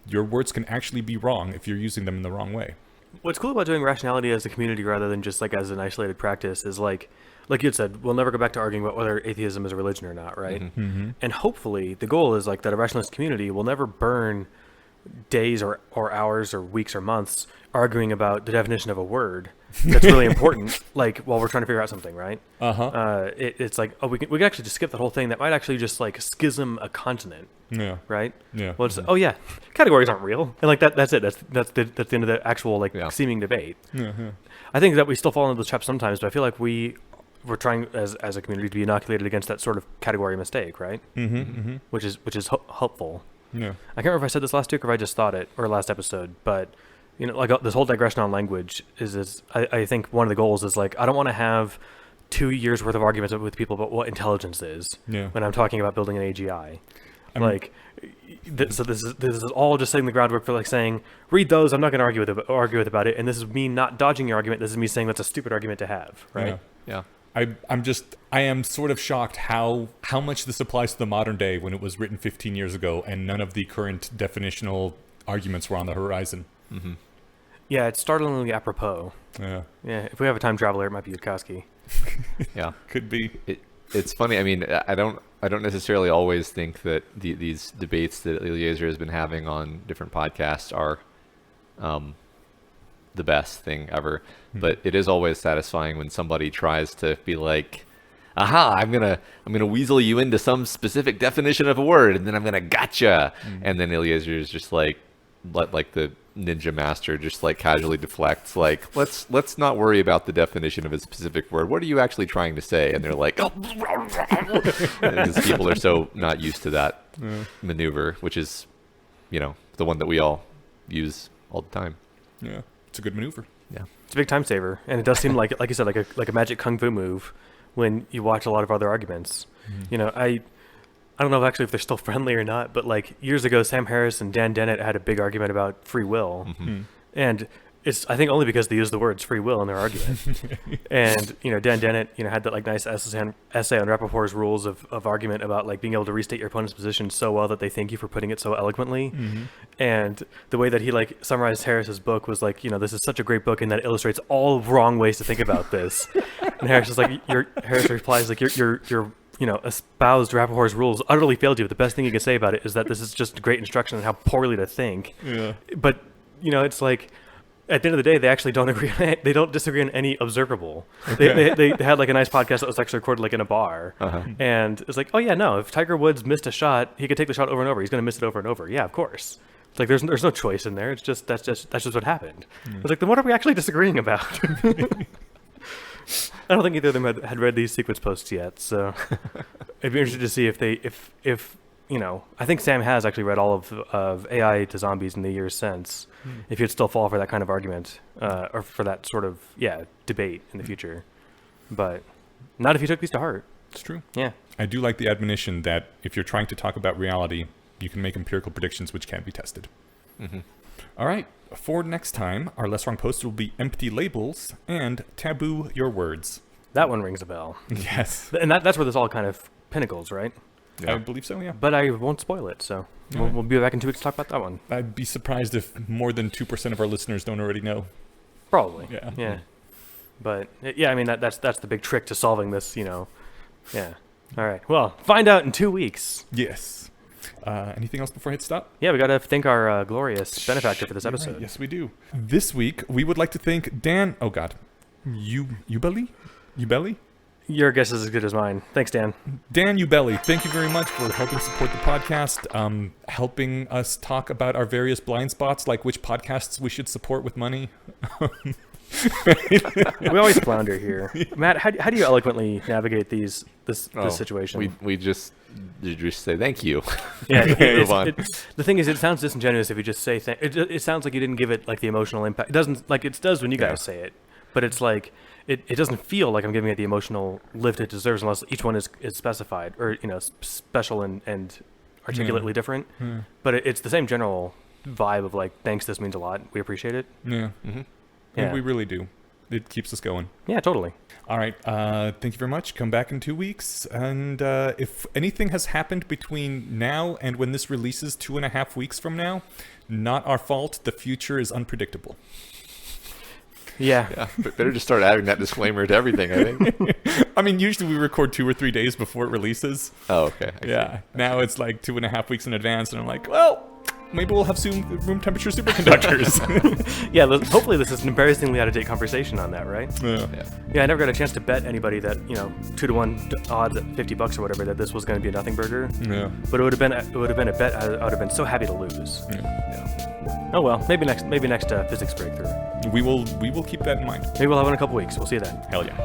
your words can actually be wrong if you're using them in the wrong way. What's cool about doing rationality as a community rather than just like as an isolated practice is like you had said, we'll never go back to arguing about whether atheism is a religion or not, right? And hopefully the goal is like that a rationalist community will never burn days or hours or weeks or months arguing about the definition of a word that's really important, like while we're trying to figure out something, right? It's like, oh, we can actually just skip the whole thing. That might actually just like schism a continent. Yeah. Right. Yeah. Well, it's categories aren't real, and like that's it. That's the end of the actual like seeming debate. I think that we still fall into the trap sometimes, but I feel like we're trying as a community to be inoculated against that sort of category mistake, right? Which is helpful. Yeah. I can't remember if I said this last week or if I just thought it, or last episode, but you know, like this whole digression on language is I think one of the goals is like, I don't want to have 2 years worth of arguments with people about what intelligence is when I'm talking about building an AGI. So this is all just setting the groundwork for like saying, read those. I'm not going to argue with about it, and this is me not dodging your argument. This is me saying that's a stupid argument to have, right? Yeah. I am sort of shocked how much this applies to the modern day when it was written 15 years ago and none of the current definitional arguments were on the horizon. Yeah, it's startlingly apropos. Yeah. Yeah, if we have a time traveler, it might be Yudkowsky. Yeah, could be. It's funny. I mean, I don't necessarily always think that these debates that Eliezer has been having on different podcasts are the best thing ever. But it is always satisfying when somebody tries to be like, aha, I'm gonna weasel you into some specific definition of a word, and then I'm gonna gotcha. And then Eliezer is just like the ninja master, just like casually deflects, like, let's not worry about the definition of a specific word. What are you actually trying to say? And they're like, oh, because people are so not used to that maneuver, which is, the one that we all use all the time. Yeah, it's a good maneuver. Yeah, it's a big time saver, and it does seem like you said, like a magic kung fu move when you watch a lot of other arguments. I don't know if they're still friendly or not, but like years ago, Sam Harris and Dan Dennett had a big argument about free will, and it's I think only because they used the words free will in their argument. And Dan Dennett had that like nice essay on Rappaport's rules of argument about like being able to restate your opponent's position so well that they thank you for putting it so eloquently. And the way that he like summarized Harris's book was like, this is such a great book and that illustrates all wrong ways to think about this. And Harris is like, Harris replies like your espoused Rappaport's rules utterly failed you. But the best thing you can say about it is that this is just great instruction on how poorly to think. Yeah. But it's like, at the end of the day, they actually don't agree. They don't disagree on any observable. They had like a nice podcast that was actually recorded like in a bar, and it's like, oh yeah, no, if Tiger Woods missed a shot, he could take the shot over and over. He's going to miss it over and over. Yeah, of course. It's like there's no choice in there. It's just that's just what happened. It's like, then what are we actually disagreeing about? I don't think either of them had read these sequence posts yet, so I'd be interested to see if I think Sam has actually read all of AI to Zombies in the years since. If you'd still fall for that kind of argument, or for that sort of debate in the future, but not if you took these to heart. It's true. Yeah, I do like the admonition that if you're trying to talk about reality, you can make empirical predictions which can be tested. All right. For next time, our Less Wrong poster will be empty labels and taboo your words. That one rings a bell. Yes. And that's where this all kind of pinnacles, right? Yeah. I believe so, yeah. But I won't spoil it, so we'll be back in 2 weeks to talk about that one. I'd be surprised if more than 2% of our listeners don't already know. Probably. Yeah. But, I mean, that's the big trick to solving this, Yeah. All right. Well, find out in 2 weeks. Yes. Anything else before I hit stop? Yeah, we got to thank our glorious benefactor for this episode. Right. Yes, we do. This week, we would like to thank Dan... Oh, God. Ubelli? Your guess is as good as mine. Thanks, Dan. Dan Ubelli, thank you very much for helping support the podcast, helping us talk about our various blind spots, like which podcasts we should support with money. We always flounder here. Matt, how do you eloquently navigate this situation? We just say thank you. Yeah, the thing is, it sounds disingenuous if you just say it sounds like you didn't give it like the emotional impact. It doesn't, like it does when you guys say it, but it's like it doesn't feel like I'm giving it the emotional lift it deserves unless each one is specified or special and articulately different. But it's the same general vibe of like, thanks, this means a lot, we appreciate it. And we really do. It keeps us going. Yeah, totally. All right. Thank you very much. Come back in 2 weeks. And if anything has happened between now and when this releases 2.5 weeks from now, not our fault. The future is unpredictable. Yeah. But better just start adding that disclaimer to everything, I think. I mean, usually we record 2 or 3 days before it releases. Oh, okay. I see. Now it's like 2.5 weeks in advance, and I'm like, well, maybe we'll have room temperature superconductors. Yeah, hopefully this is an embarrassingly out-of-date conversation on that, right? Yeah, I never got a chance to bet anybody that 2-to-1 odds at $50 or whatever that this was going to be a nothing burger. Yeah. But it would have been a bet I would have been so happy to lose. Yeah. Oh well, maybe next physics breakthrough. We will keep that in mind. Maybe we'll have it in a couple weeks. We'll see you then. Hell yeah.